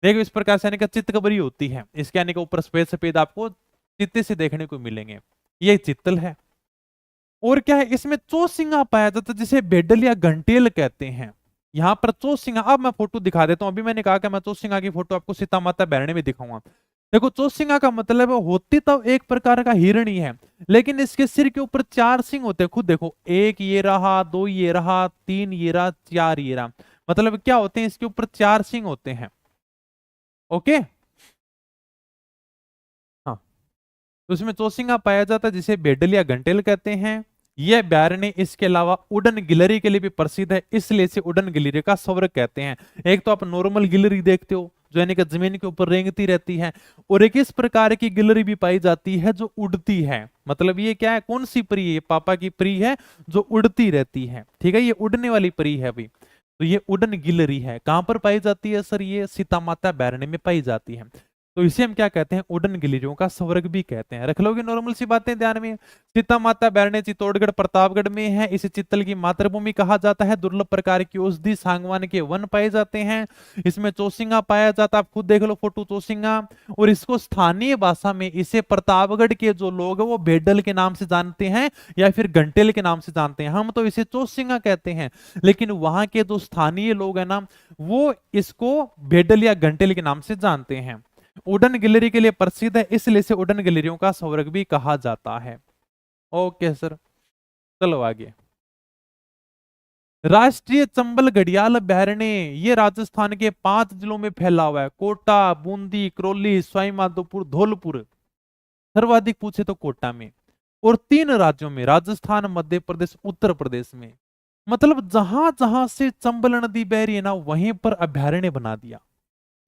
देखो इस प्रकार से चित्तकबरी होती है, इसके आने के ऊपर सफेद सफेद आपको चित्ते से देखने को मिलेंगे, ये चित्तल है। और क्या है, इसमें चौसिंगा पाया जाता है जिसे बेडल या घंटेल कहते हैं। यहाँ पर चौसिंगा, अब मैं फोटो दिखा देता हूं। अभी मैंने कहा कि मैं चौसिंगा की फोटो आपको सीता माता बैरने में दिखाऊंगा। देखो चौसिंगा का मतलब होती तो एक प्रकार का हिरणी है, लेकिन इसके सिर के ऊपर 4 सिंग होते हैं। खुद देखो, एक ये रहा, 2 ये रहा, 3 ये रहा, 4 ये रहा। मतलब क्या होते हैं, इसके ऊपर 4 सिंग होते हैं। ओके, हाँ, तो इसमें चौसिंगा पाया जाता है जिसे बेडल या घंटेल कहते हैं। यह बैरनी इसके अलावा उड़न गिलहरी के लिए भी प्रसिद्ध है, इसलिए इसे उड़न गिलहरी का स्वर्ग कहते हैं। एक तो आप नॉर्मल गिलहरी देखते हो जो यानी कि जमीन के ऊपर रेंगती रहती है, और एक इस प्रकार की गिलहरी भी पाई जाती है जो उड़ती है। मतलब ये क्या है, कौन सी परी है, ये पापा की परी है जो उड़ती रहती है। ठीक है, ये उड़ने वाली परी है अभी। तो ये उड़न गिलहरी है, कहां पर पाई जाती है सर, ये सीता माता बैरनी में पाई जाती है। तो इसे हम क्या कहते हैं, उड़न गिलहरियों का स्वर्ग भी कहते हैं। रख लोगे नॉर्मल सी बातें ध्यान में। सीता माता बैरने चित्तौड़गढ़ प्रतापगढ़ में है, इसे चित्तल की मातृभूमि कहा जाता है। दुर्लभ प्रकार की औषधि सागवान के वन पाए जाते हैं। इसमें चौसिंगा पाया जाता है, आप खुद देख लो फोटो चौसिंगा। और इसको स्थानीय भाषा में इसे प्रतापगढ़ के जो लोग हैं वो भेडल के नाम से जानते हैं या फिर घंटेल के नाम से जानते हैं। हम तो इसे चौसिंगा कहते हैं, लेकिन वहां के जो स्थानीय लोग हैं ना, वो इसको भेडल या घंटेल के नाम से जानते हैं। उड़न गिलहरी के लिए प्रसिद्ध है, इसलिए इसे उड़न गिलहरियों का स्वर्ग भी कहा जाता है। ओके सर, चलो आगे। राष्ट्रीय चंबल घड़ियाल अभ्यारण्य ये राजस्थान के 5 जिलों में फैला हुआ है। कोटा, बूंदी, करौली, सवाई माधोपुर, धौलपुर। सर्वाधिक पूछे तो कोटा में, और 3 राज्यों में, राजस्थान, मध्य प्रदेश, उत्तर प्रदेश में। मतलब जहां जहां से चंबल नदी बह रही है ना, वहीं पर अभ्यारण्य बना दिया।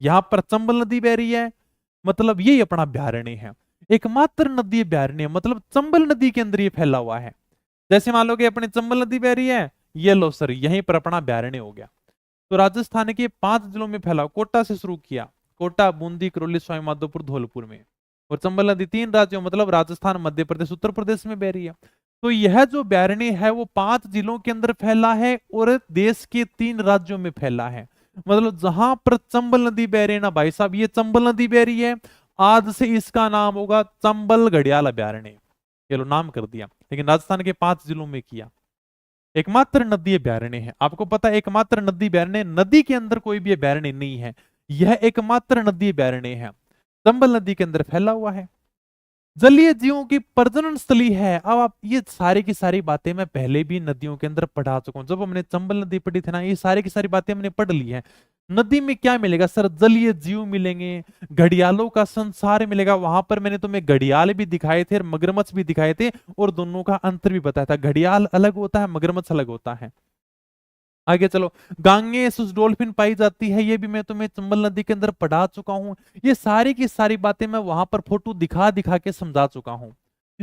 यहां पर चंबल नदी बह रही है, मतलब ये अपना अभ्यारण्य है। एकमात्र नदी अभ्यारण्य, मतलब चंबल नदी के अंदर ये फैला हुआ है। जैसे मान लो कि अपनी चंबल नदी बह रही है, ये लो सर यहीं पर अपना अभ्यारण्य हो गया। तो राजस्थान के 5 जिलों में फैला, कोटा से शुरू किया, कोटा, बूंदी, करौली, सवाई माधोपुर, धौलपुर में। और चंबल नदी 3 राज्यों, मतलब राजस्थान, मध्य प्रदेश, उत्तर प्रदेश में बह रही है। तो यह जो अभ्यारण्य है वो 5 जिलों के अंदर फैला है और देश के 3 राज्यों में फैला है। मतलब जहां पर चंबल नदी बह रही है ना भाई साहब, ये चंबल नदी बह रही है, आज से इसका नाम होगा चंबल घड़ियाल अभ्यारण्य। चलो नाम कर दिया, लेकिन राजस्थान के 5 जिलों में किया। एकमात्र नदी अभ्यारण्य है। आपको पता है एकमात्र नदी अभ्यारण्य, नदी के अंदर कोई भी अभ्यारण्य नहीं है, यह एकमात्र नदी अभ्यारण्य है, चंबल नदी के अंदर फैला हुआ है। जलीय जीवों की प्रजनन स्थली है। अब आप ये सारी की सारी बातें मैं पहले भी नदियों के अंदर पढ़ा चुका हूं। जब हमने चंबल नदी पढ़ी थी ना, ये सारी की सारी बातें हमने पढ़ ली है। नदी में क्या मिलेगा सर, जलीय जीव मिलेंगे, घड़ियालों का संसार मिलेगा। वहां पर मैंने तुम्हें घड़ियाल भी दिखाए थे और मगरमच्छ भी दिखाए थे, और दोनों का अंतर भी बताया था। घड़ियाल अलग होता है, मगरमच्छ अलग होता है। आगे चलो, गांगेस डॉल्फिन पाई जाती है, ये भी मैं तुम्हें चंबल नदी के अंदर पढ़ा चुका हूं। ये सारी की सारी बातें मैं वहां पर फोटो दिखा दिखा के समझा चुका हूं।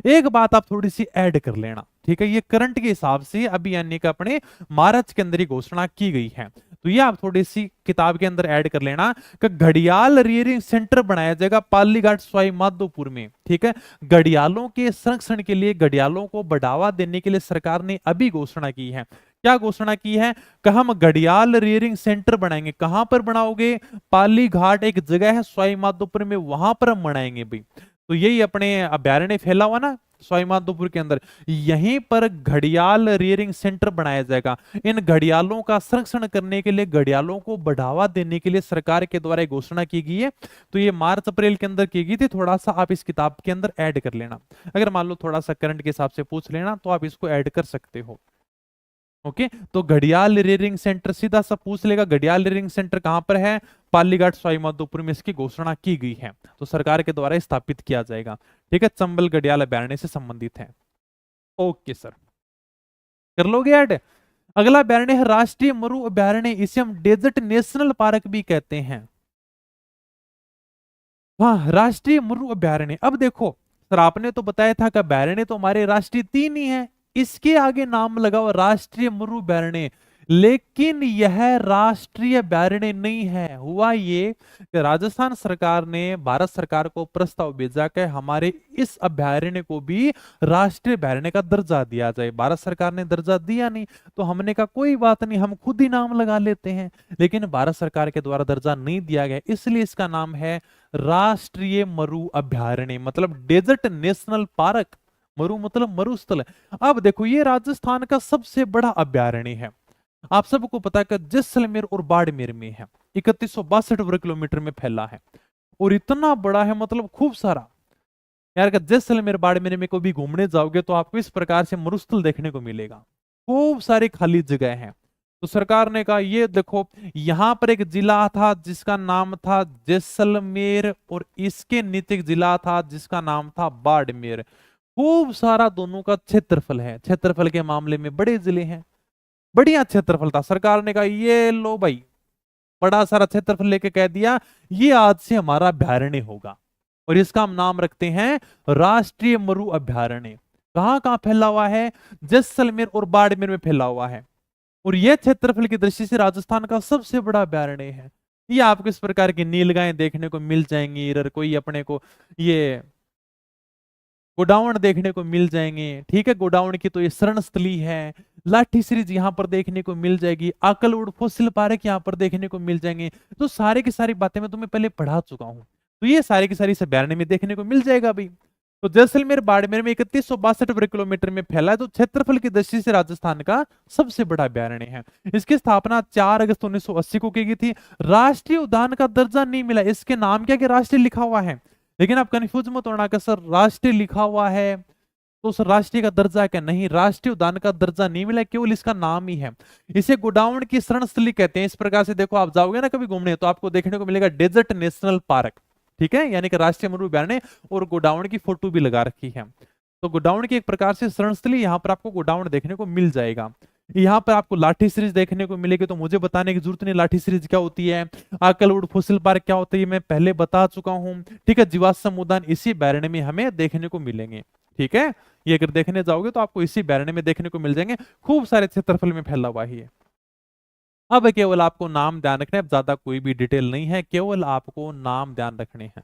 एक बात आप थोड़ी सी ऐड कर लेना, ठीक है, ये करंट के हिसाब से अभी यानी कि अपने मार्च के अंदर ही घोषणा की गई है, तो ये आप थोड़ी सी किताब के अंदर ऐड कर लेना कि घड़ियाल रियरिंग सेंटर बनाया जाएगा पालीघाट सवाई माधोपुर में, ठीक है। घड़ियालों के संरक्षण के लिए, घड़ियालों को बढ़ावा देने के लिए सरकार ने अभी घोषणा की है। क्या घोषणा की है कि हम घड़ियाल रियरिंग सेंटर बनाएंगे। कहां पर बनाओगे? पालीघाट एक जगह है सवाई माधोपुर में, वहां पर हम बनाएंगे भाई। तो यही अपने अभ्यारण्य फैला हुआ ना सवाई माधोपुर के अंदर, यहीं पर घड़ियाल रियरिंग सेंटर बनाया जाएगा। इन घड़ियालों का संरक्षण करने के लिए, घड़ियालों को बढ़ावा देने के लिए सरकार के द्वारा घोषणा की गई है। तो ये मार्च अप्रैल के अंदर की गई थी। थोड़ा सा आप इस किताब के अंदर ऐड कर लेना, अगर मान लो थोड़ा सा करंट के हिसाब से पूछ लेना तो आप इसको ऐड कर सकते हो। ओके, तो घड़ियाल रियरिंग सेंटर सीधा सा पूछ लेगा, घड़ियाल रियरिंग सेंटर कहां पर है? पालीघाट सवाई माधोपुर में इसकी घोषणा की गई है, तो सरकार के द्वारा स्थापित किया जाएगा, ठीक है। चंबल घड़ियाल अभ्यारण्य से संबंधित है। ओके सर, कर लोगे ऐड? अगला अभ्यारण्य है राष्ट्रीय मरु अभ्यारण्य, इसे हम डेजर्ट नेशनल पार्क भी कहते हैं। हाँ, राष्ट्रीय मरु अभ्यारण्य। अब देखो सर, आपने तो बताया था कि अभ्यारण्य तो हमारे राष्ट्रीय 3 ही है, इसके आगे नाम लगाओ राष्ट्रीय मरु अभ्यारण्य, लेकिन यह राष्ट्रीय अभ्यारण्य नहीं है। हुआ ये कि राजस्थान सरकार ने भारत सरकार को प्रस्ताव भेजा कि हमारे इस अभ्यारण्य को भी राष्ट्रीय अभ्यारण्य का दर्जा दिया जाए। भारत सरकार ने दर्जा दिया नहीं, तो हमने कहा कोई बात नहीं, हम खुद ही नाम लगा लेते हैं। लेकिन भारत सरकार के द्वारा दर्जा नहीं दिया गया, इसलिए इसका नाम है राष्ट्रीय मरु अभ्यारण्य, मतलब डेजर्ट नेशनल पार्क। मरु मतलब मरुस्थल। अब देखो, ये राजस्थान का सबसे बड़ा अभ्यारण्य है। आप सबको पता है कि जैसलमेर और बाड़मेर में है, 3162 वर्ग किलोमीटर में फैला है, और इतना बड़ा है, मतलब खूब सारा। यार का जैसलमेर बाड़मेर में कभी घूमने जाओगे तो आपको इस प्रकार से मरुस्थल देखने को मिलेगा, खूब सारी खाली जगह है। तो सरकार ने कहा ये देखो, यहां पर एक जिला था जिसका नाम था जैसलमेर, और इसके नीचे एक जिला था जिसका नाम था बाड़मेर। खूब सारा दोनों का क्षेत्रफल है, क्षेत्रफल के मामले में बड़े जिले हैं, बढ़िया क्षेत्रफल था। सरकार ने कहा ये लो भाई, बड़ा सारा क्षेत्रफल लेके कह दिया ये आज से हमारा अभ्यारण्य होगा, और इसका हम नाम रखते हैं राष्ट्रीय मरु अभ्यारण्य। कहां कहां फैला हुआ है? जैसलमेर और बाड़मेर में फैला हुआ है, और यह क्षेत्रफल की दृष्टि से राजस्थान का सबसे बड़ा अभ्यारण्य है। ये आपको इस प्रकार की नीलगायें देखने को मिल जाएंगी, इधर कोई अपने को ये गोडाउन देखने को मिल जाएंगे, ठीक है। गोडाउन की तो ये शरण स्थली है। लाठी सीरीज यहाँ पर देखने को मिल जाएगी, आकलवुड फॉसिल पार्क यहाँ पर देखने को मिल जाएंगे। तो सारी की सारी बातें मैं तुम्हें पहले पढ़ा चुका हूँ, तो ये सारी की सारी इस अभ्यारण्य में देखने को मिल जाएगा भाई। तो जैसलमेर बाड़मेर में 3162 वर्ग किलोमीटर में फैला है, तो क्षेत्रफल की दृष्टि से राजस्थान का सबसे बड़ा अभ्यारण्य है। इसकी स्थापना 4 अगस्त 1980 को की गई थी। राष्ट्रीय उद्यान का दर्जा नहीं मिला, इसके नाम क्या कि राष्ट्रीय लिखा हुआ है, लेकिन आप कंफ्यूज मत होना कि सर राष्ट्रीय लिखा हुआ है तो सर राष्ट्रीय का दर्जा है क्या? नहीं, राष्ट्रीय उद्यान का दर्जा नहीं मिला, केवल इसका नाम ही है। इसे गोडाउन की शरणस्थली कहते हैं। इस प्रकार से देखो, आप जाओगे ना कभी घूमने तो आपको देखने को मिलेगा डेजर्ट नेशनल पार्क, ठीक है, यानी कि राष्ट्रीय मरु अभ्यारण्य, और गोडाउन की फोटो भी लगा रखी है। तो गोडाउन की एक प्रकार से शरणस्थली, यहाँ पर आपको गोडाउन देखने को मिल जाएगा। यहाँ पर आपको लाठी सीरीज देखने को मिलेगी, तो मुझे बताने की जरूरत नहीं लाठी सीरीज क्या होती है, आकलवुड फॉसिल पार्क क्या होता है, मैं पहले बता चुका हूं, ठीक है। जीवाश्म उद्यान इसी अभ्यारण्य में हमें देखने को मिलेंगे, ठीक है। ये अगर देखने जाओगे तो आपको इसी अभ्यारण्य में देखने को मिल जाएंगे, खूब सारे क्षेत्रफल में फैला हुआ ही है। अब केवल आपको नाम ध्यान रखना है, ज्यादा कोई भी डिटेल नहीं है, केवल आपको नाम ध्यान रखने हैं।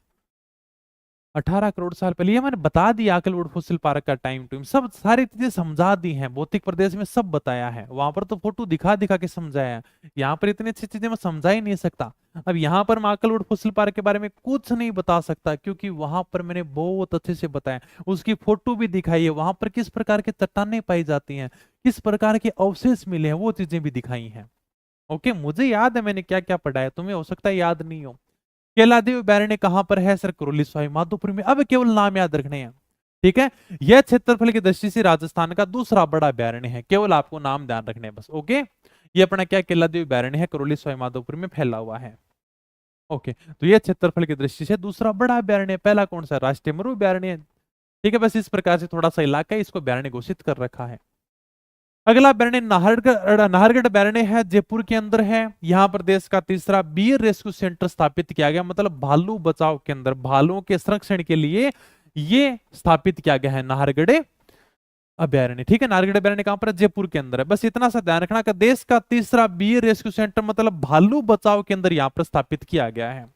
18 करोड़ साल पहले, ये मैंने बता दिया आकलवुड फॉसिल पार्क का टाइम टू सब सारी चीजें समझा दी हैं, भौतिक प्रदेश में सब बताया है। वहां पर तो फोटो दिखा दिखा के समझाया है, यहाँ पर इतनी अच्छी चीजें मैं समझा ही नहीं सकता। अब यहाँ पर मैं आकलवुड फॉसिल पार्क के बारे में कुछ नहीं बता सकता, क्योंकि वहां पर मैंने बहुत अच्छे से बताया, उसकी फोटो भी दिखाई है, वहां पर किस प्रकार के चट्टानें पाई जाती हैं, किस प्रकार के अवशेष मिले हैं, वो चीजें भी दिखाई हैं। ओके, मुझे याद है मैंने क्या क्या पढ़ा है, तुम्हें हो सकता है याद नहीं हो। केलादेव अभ्यारण्य कहां पर है? सर करौली सवाई माधोपुर में। अब केवल नाम याद रखने हैं, ठीक है। यह क्षेत्रफल की दृष्टि से राजस्थान का दूसरा बड़ा अभ्यारण्य है, केवल आपको नाम ध्यान रखने हैं बस। ओके, ये अपना क्या केलादेव अभ्यारण्य है, करौली सवाई माधोपुर में फैला हुआ है। ओके, तो यह क्षेत्रफल की दृष्टि से दूसरा बड़ा अभ्यारण्य। पहला कौन सा? राष्ट्रीय मरु अभ्यारण्य, ठीक है। बस इस प्रकार से थोड़ा सा इलाका है, इसको अभ्यारण्य घोषित कर रखा है। अगला अभ्यारण्य नाहरगढ़ अभ्यारण्य है, जयपुर के अंदर है। यहाँ पर देश का तीसरा बियर रेस्क्यू सेंटर स्थापित किया गया, मतलब भालू बचाव केंद्र, भालुओं के संरक्षण के लिए ये स्थापित किया गया है नाहरगढ़ अभ्यारण्य। ठीक है, नाहरगढ़ अभ्यारण्य कहां पर है? जयपुर के अंदर है। बस इतना सा ध्यान रखना कि देश का तीसरा बियर रेस्क्यू सेंटर मतलब भालू बचाव केंद्र यहाँ पर स्थापित किया गया है।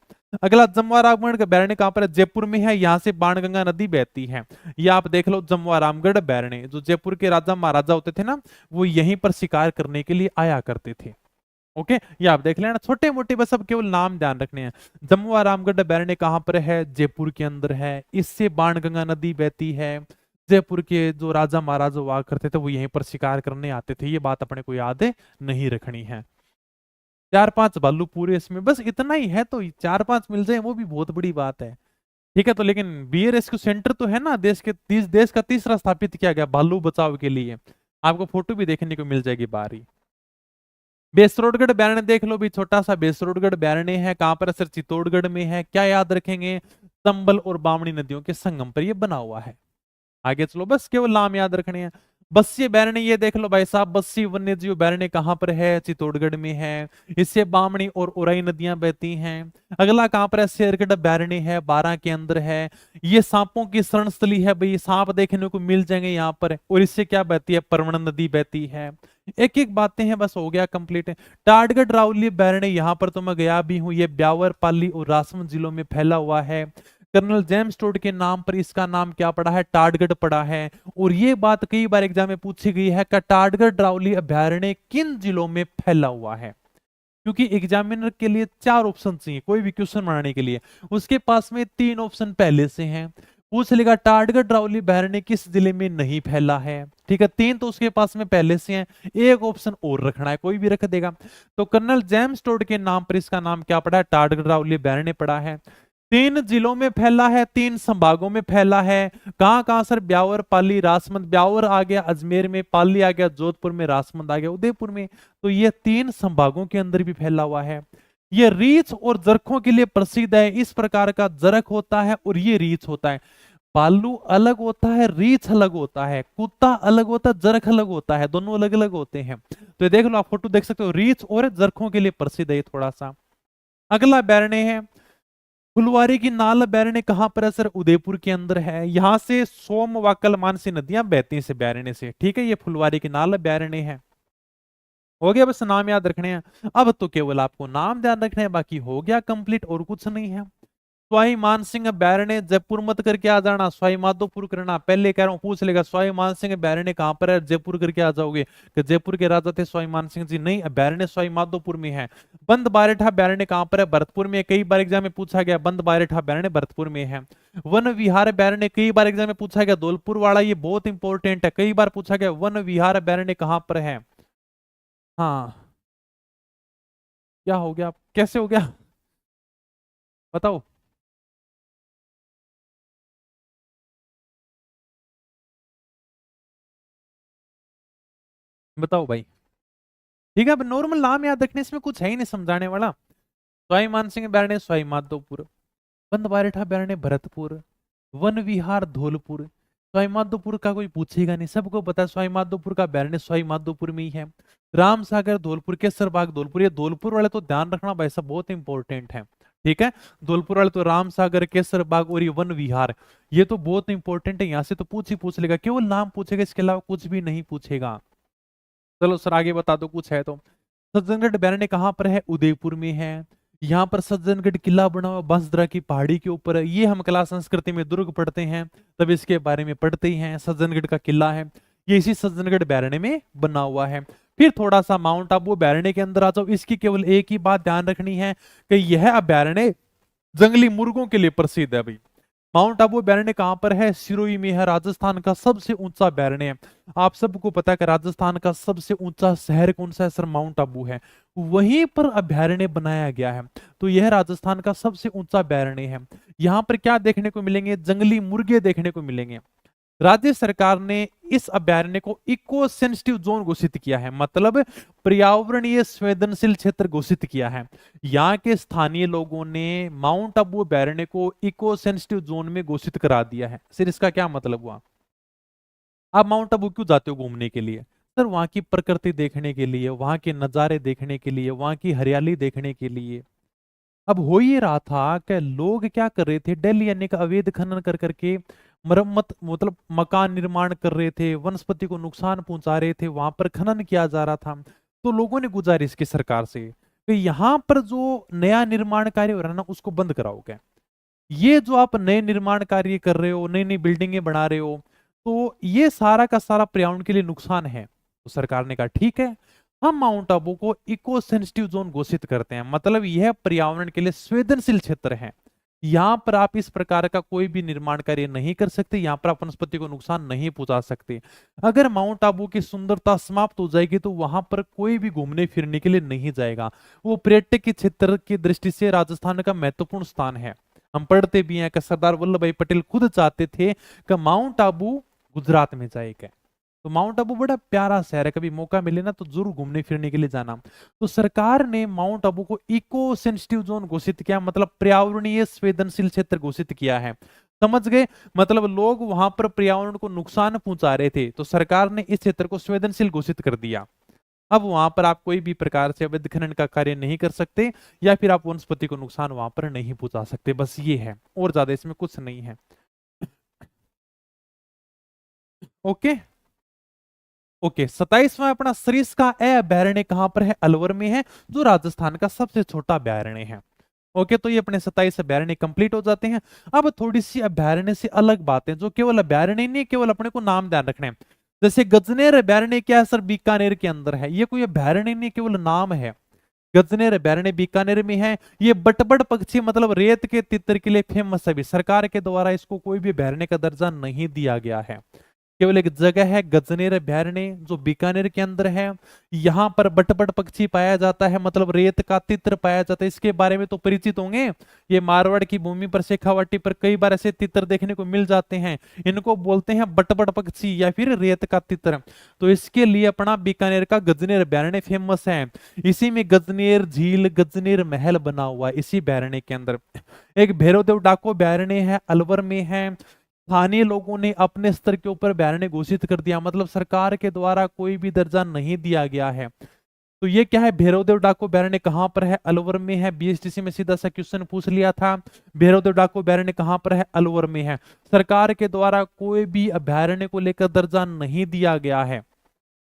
अगला जमवा रामगढ़ अभ्यारण्य कहां पर है? जयपुर में है। यहाँ से बाणगंगा नदी बहती है। ये आप देख लो, जमवा रामगढ़ अभ्यारण्य, जो जयपुर के राजा महाराजा होते थे ना, वो यहीं पर शिकार करने के लिए आया करते थे। ओके, ये आप देख लेना, छोटे मोटे बस अब केवल नाम ध्यान रखने हैं। जमवा रामगढ़ अभ्यारण्य कहां पर है? जयपुर के अंदर है। इससे बाणगंगा नदी बहती है। जयपुर के जो राजा महाराजा हुआ करते थे वो यहीं पर शिकार करने आते थे। ये बात अपने को याद नहीं रखनी है। 4-5 भालू पूरे इसमें, बस इतना ही है, तो 4-5 मिल जाए वो भी बहुत बड़ी बात है। ठीक है, तो लेकिन बीआरएसक्यू सेंटर तो है ना, देश का तीसरा स्थापित किया गया भालू बचाव के लिए। आपको फोटो भी देखने को मिल जाएगी बारी। बेसरोडगढ़ अभ्यारण्य देख लो भी, छोटा सा बेसरोडगढ़ अभ्यारण्य है। कहां पर? सर चित्तौड़गढ़ में है। क्या याद रखेंगे? चंबल और बामणी नदियों के संगम पर ये बना हुआ है। आगे चलो, बस केवल नाम याद रखने हैं। बस्सी अभ्यारण्य ये देख लो भाई साहब, बस्सी वन्य जीव अभ्यारण्य कहां पर है? चित्तौड़गढ़ में है। इससे बामणी और उराई नदियां बहती हैं। अगला कहां पर है? शेरगढ़ अभ्यारण्य है, 12 के अंदर है। ये सांपों की शरण स्थली है भाई, सांप देखने को मिल जाएंगे यहाँ पर। और इससे क्या बहती है? परवण नदी बहती है। एक एक बातें हैं, बस हो गया कंप्लीट। टाटगढ़ राउली अभ्यारण्य, यहाँ पर तो मैं गया भी हूँ। ये ब्यावर, पाली और राजसमंद जिलों में फैला हुआ है। कर्नल जेम्स टोड के नाम पर इसका नाम क्या पड़ा है? टाटगढ़ पड़ा है। और ये बात कई बार एग्जाम में पूछी गई है कि टाटगढ़ राउली अभ्यारण्य किन जिलों में फैला हुआ है, क्योंकि एग्जामिनर के लिए 4 ऑप्शन चाहिए कोई भी क्वेश्चन बनाने के लिए। उसके पास में 3 ऑप्शन पहले से हैं। पूछ लेगा टाटगढ़ राउली अभ्यारण्य किस जिले में नहीं फैला है। ठीक है, 3 तो उसके पास में पहले से हैं, एक ऑप्शन और रखना है, कोई भी रख देगा। तो कर्नल जेम्स टोड के नाम पर इसका नाम क्या पड़ा है? टाटगढ़ राउली अभ्यारण्य पड़ा है। 3 जिलों में फैला है, 3 संभागों में फैला है। कहां कहां सर? ब्यावर, पाली, राजसमंद। ब्यावर आ गया अजमेर में, पाली आ गया जोधपुर में, राजसमंद आ गया उदयपुर में। तो ये 3 संभागों के अंदर भी फैला हुआ है। ये रीछ और जरखों के लिए प्रसिद्ध है। इस प्रकार का जरख होता है और ये रीछ होता है। भालू अलग होता है, रीछ अलग होता है, कुत्ता अलग होता है, जरख अलग होता है, दोनों अलग अलग होते हैं। तो ये देख लो, आप फोटो देख सकते हो, रीछ और जरखों के लिए प्रसिद्ध है थोड़ा सा। अगला अभ्यारण्य है फुलवारी की नाल अभ्यारण्य, कहां पर है सर? उदयपुर के अंदर है। यहां से सोम वाकल मानसी नदियां बहती हैं इस अभ्यारण्य से। ठीक है, ये फुलवारी की नाल अभ्यारण्य है। हो गया, बस नाम याद रखने हैं। अब तो केवल आपको नाम ध्यान रखने हैं, बाकी हो गया कंप्लीट, और कुछ नहीं है। स्वाई मानसिंह अभ्यारण्य, जयपुर मत करके आ जाना, स्वाई माधोपुर करना। पहले कह रहा हूं, पूछ लेगा स्वाई मानसिंह अभ्यारण्य कहां पर है? जयपुर करके आ जाओगे कि जयपुर के राजा थे स्वाई मानसिंह जी। नहीं, अभ्यारण्य स्वाई माधोपुर में है। बंद बारेठा अभ्यारण्य कहां पर है? भरतपुर में। कई बार एग्जाम में पूछा गया, बंद बारेठा अभ्यारण्य भरतपुर में है। वन विहार अभ्यारण्य कई बार एग्जाम में पूछा गया, धौलपुर वाला, ये बहुत इंपॉर्टेंट है, कई बार पूछा गया। वन विहार अभ्यारण्य कहां पर है? हाँ, क्या हो गया? कैसे हो गया बताओ? बताओ भाई। ठीक है, अब नॉर्मल नाम याद रखने, इसमें कुछ है ही नहीं समझाने वाला। स्वाई मानसिंह अभ्यारण्य स्वाई माधोपुर, बंद बारेठा अभ्यारण्य भरतपुर, वन विहार धौलपुर। स्वाई माधोपुर का कोई पूछेगा नहीं, सबको पता है स्वाई माधोपुर का अभ्यारण्य स्वाई माधोपुर में ही है। राम सागर धौलपुर, केसर बाग धौलपुर। ये धौलपुर वाले तो ध्यान रखना भाई, सब बहुत इंपॉर्टेंट है। ठीक है, धौलपुर वाले तो राम सागर, केसर बाग और ये वन विहार, ये तो बहुत इंपॉर्टेंट है। यहाँ से तो पूछ लेगा, केवल नाम पूछेगा, इसके अलावा कुछ भी नहीं पूछेगा। चलो सर आगे बता दो, कुछ है तो। सज्जनगढ़ अभ्यारण्य कहां पर है? उदयपुर में है। यहाँ पर सज्जनगढ़ किला बना हुआ बांसदरा की पहाड़ी के ऊपर है। ये हम कला संस्कृति में दुर्ग पढ़ते हैं, तब इसके बारे में पढ़ते ही हैं। सज्जनगढ़ का किला है, ये इसी सज्जनगढ़ अभ्यारण्य में बना हुआ है। फिर थोड़ा सा माउंट आबू अभ्यारण्य के अंदर आ जाओ। इसकी केवल एक ही बात ध्यान रखनी है कि यह अभ्यारण्य जंगली मुर्गों के लिए प्रसिद्ध है भाई। माउंट आबू अभ्यारण्य कहां पर है? सिरोही में है, राजस्थान का सबसे ऊंचा अभ्यारण्य है। आप सबको पता है कि राजस्थान का सबसे ऊंचा शहर कौन सा है सर? माउंट आबू है, वहीं पर अभ्यारण्य बनाया गया है। तो यह राजस्थान का सबसे ऊंचा अभ्यारण्य है। यहाँ पर क्या देखने को मिलेंगे? जंगली मुर्गे देखने को मिलेंगे। राज्य सरकार ने इस अभ्यारण्य को इको सेंसिटिव जोन घोषित किया है, मतलब पर्यावरणीय संवेदनशील क्षेत्र घोषित किया है। यहाँ के स्थानीय लोगों ने माउंट आबू अभ्यारण्य को इको सेंसिटिव जोन में घोषित करा दिया है। सिर इसका क्या मतलब हुआ? आप माउंट आबू क्यों जाते हो घूमने के लिए? सर वहाँ की प्रकृति देखने के लिए, वहाँ के नज़ारे देखने के लिए, वहाँ की हरियाली देखने के लिए। अब हो ये रहा था कि लोग क्या कर रहे थे, दिल्ली यानी का अवैध खनन कर करके मरम्मत मतलब मकान निर्माण कर रहे थे, वनस्पति को नुकसान पहुंचा रहे थे, वहां पर खनन किया जा रहा था। तो लोगों ने गुजारिश की सरकार से कि यहाँ पर जो नया निर्माण कार्य हो रहा है ना उसको बंद कराओ क्या। ये जो आप नए निर्माण कार्य कर रहे हो, नई नई बिल्डिंगें बना रहे हो, तो ये सारा का सारा पर्यावरण के लिए नुकसान है। तो सरकार ने कहा ठीक है, हम माउंट आबू को इको सेंसिटिव जोन घोषित करते हैं, मतलब यह पर्यावरण के लिए संवेदनशील क्षेत्र है। यहाँ पर आप इस प्रकार का कोई भी निर्माण कार्य नहीं कर सकते, यहाँ पर आप वनस्पति को नुकसान नहीं पहुंचा सकते। अगर माउंट आबू की सुंदरता समाप्त हो जाएगी तो वहां पर कोई भी घूमने फिरने के लिए नहीं जाएगा। वो पर्यटक के क्षेत्र की दृष्टि से राजस्थान का महत्वपूर्ण स्थान है। हम पढ़ते भी हैं कि सरदार वल्लभ भाई पटेल खुद चाहते थे कि माउंट आबू गुजरात में जाएगा। तो माउंट आबू बड़ा प्यारा शहर है, कभी मौका मिले ना तो जरूर घूमने फिरने के लिए जाना। तो सरकार ने माउंट आबू को इको सेंसिटिव जोन घोषित किया, मतलब पर्यावरणीय संवेदनशील क्षेत्र घोषित किया है। समझ गए, मतलब लोग वहां पर पर्यावरण को नुकसान पहुंचा रहे थे तो सरकार ने इस क्षेत्र को संवेदनशील घोषित कर दिया। अब वहां पर आप कोई भी प्रकार से अवैध खनन का कार्य नहीं कर सकते या फिर आप वनस्पति को नुकसान वहां पर नहीं पहुंचा सकते, बस ये है, और ज्यादा इसमें कुछ नहीं है। ओके ओके 27वां अपना सरिस्का अभयारण्य कहां पर है, अलवर में है, जो राजस्थान का सबसे छोटा अभयारण्य है। ओके तो ये अपने 27 अभयारण्य कंप्लीट हो जाते हैं। अब थोड़ी सी अभयारण्य से अलग बातें, जो केवल अभयारण्य नहीं, केवल अपने को नाम ध्यान रखने हैं। जैसे गजनेर अभयारण्य क्या है सर, बीकानेर के अंदर है, ये कोई अभयारण्य नहीं, केवल नाम है। गजनेर अभयारण्य बीकानेर में है। ये बटबड़ पक्षी मतलब रेत के तितर के लिए फेमस है, भी सरकार के द्वारा इसको कोई भी अभयारण्य का दर्जा नहीं दिया गया है। केवल एक जगह है गजनेर अभयारण्य जो बीकानेर के अंदर है, यहाँ पर बटबट पक्षी पाया जाता है, मतलब रेत का तितर पाया जाता है। इसके बारे में तो परिचित होंगे, ये मारवाड़ की भूमि पर शेखावाटी पर कई बार ऐसे तितर देखने को मिल जाते हैं, इनको बोलते हैं बटबट पक्षी या फिर रेत का तितर। तो इसके लिए अपना बीकानेर का गजनेर अभयारण्य फेमस है। इसी में गजनेर झील, गजनेर महल बना हुआ है इसी अभयारण्य के अंदर। एक भैरवदेव डाको अभयारण्य है, अलवर में है। स्थानीय लोगों ने अपने स्तर के ऊपर अभयारण्य घोषित कर दिया, मतलब सरकार के द्वारा कोई भी दर्जा नहीं दिया गया है। तो ये क्या है, भैरवदेव डाको अभयारण्य कहां पर है, अलवर में है। बीएसटीसी में सीधा सा क्वेश्चन पूछ लिया था, भैरवदेव डाको अभयारण्य कहां पर है, अलवर में है। सरकार के द्वारा कोई भी अभयारण्य को लेकर दर्जा नहीं दिया गया है।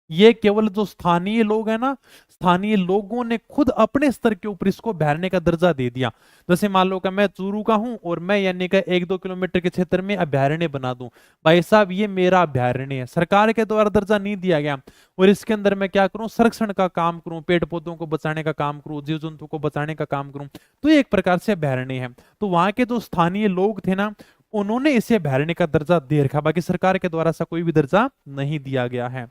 ये केवल जो स्थानीय लोग हैं ना, स्थानीय लोगों ने खुद अपने स्तर के ऊपर इसको अभयारण्य का दर्जा दे दिया। जैसे मान लो कि मैं चूरू का हूं और मैं यानी कि 1-2 किलोमीटर के क्षेत्र में अभयारण्य बना दूं, भाई साहब ये मेरा अभयारण्य है, सरकार के द्वारा दर्जा नहीं दिया गया। और इसके अंदर मैं क्या करूं, संरक्षण का काम करूं, पेड़ पौधों को बचाने का काम करूं, जीव जंतु को बचाने का काम करूं, तो ये एक प्रकार से अभयारण्य है। तो वहां के जो स्थानीय लोग थे ना, उन्होंने इसे अभयारण्य का दर्जा दे रखा, बाकी सरकार के द्वारा ऐसा कोई भी दर्जा नहीं दिया गया है।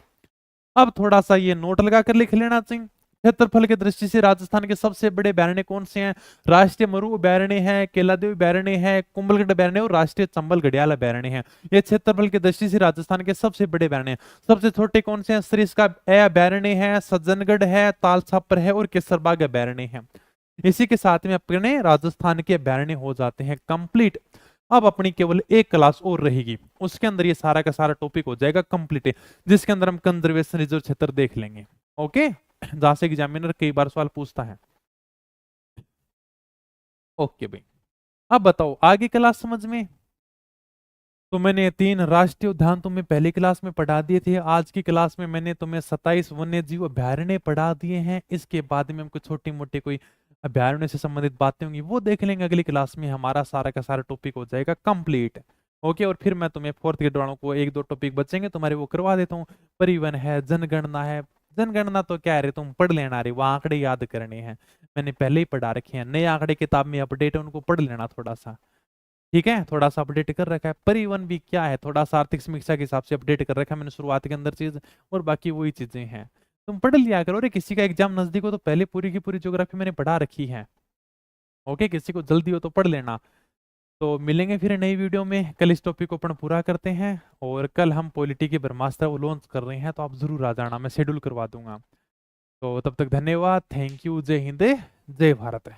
अब थोड़ा सा ये नोट लगा कर लिख लेना चाहिए। क्षेत्रफल की दृष्टि से राजस्थान के सबसे बड़े अभयारण्य कौन से हैं, राष्ट्रीय मरु अभयारण्य है, केलादेव अभयारण्य है, कुंभलगढ़ अभयारण्य और राष्ट्रीय चंबल घड़ियाल अभयारण्य है। ये क्षेत्रफल की दृष्टि से राजस्थान के सबसे बड़े अभयारण्य हैं। सबसे छोटे कौन से हैं, सरिस्का अभयारण्य है, सज्जनगढ़ है, तालछापर है और केसरबाग अभयारण्य है। इसी के साथ में अपने राजस्थान के अभयारण्य हो जाते हैं कंप्लीट। अब अपनी केवल एक क्लास और रहेगी, उसके अंदर ये सारा का सारा टॉपिक हो जाएगा कंप्लीट, जिसके अंदर हम कंजर्वेशन रिजर्व क्षेत्र देख लेंगे। ओके, जहां से एग्जामिनर कई बार सवाल पूछता है। ओके भाई, अब बताओ आगे क्लास समझ में। तो मैंने 3 राष्ट्रीय उद्यान तुम्हें पहली क्लास में पढ़ा दिए थे, आज की क्लास में मैंने तुम्हें 27 वन्य जीव अभयारण्य पढ़ा दिए हैं। इसके बाद में हमको छोटी मोटी कोई अभयारण्य से संबंधित बातें होंगी वो देख लेंगे अगली क्लास में, हमारा सारा का सारा टॉपिक हो जाएगा कंप्लीट। ओके, और फिर मैं तुम्हें 4th ग्रेड वालों को 1-2 टॉपिक बचेंगे तुम्हारे वो करवा देता हूँ। परिवहन है, जनगणना है। जनगणना तो क्या है, तुम पढ़ लेना रे, वो आंकड़े याद करने हैं, मैंने पहले ही पढ़ा रखे हैं। नए आंकड़े किताब में अपडेट है, उनको पढ़ लेना थोड़ा सा, ठीक है, थोड़ा सा अपडेट कर रखा है। परिवहन भी क्या है, थोड़ा सा आर्थिक समीक्षा के हिसाब से अपडेट कर रखा है मैंने शुरुआत के अंदर चीज, और बाकी वही चीजें हैं, तुम पढ़ लिया करो रे। किसी का एग्जाम नजदीक हो तो पहले पूरी की पूरी ज्योग्राफी मैंने पढ़ा रखी है। ओके, किसी को जल्दी हो तो पढ़ लेना। तो मिलेंगे फिर नई वीडियो में, कल इस टॉपिक को अपन पूरा करते हैं, और कल हम पॉलिटी की ब्रह्मास्त्र वो लॉन्च कर रहे हैं, तो आप जरूर आ जाना, मैं शेड्यूल करवा दूंगा। तो तब तक धन्यवाद, थैंक यू, जय हिंद, जय भारत।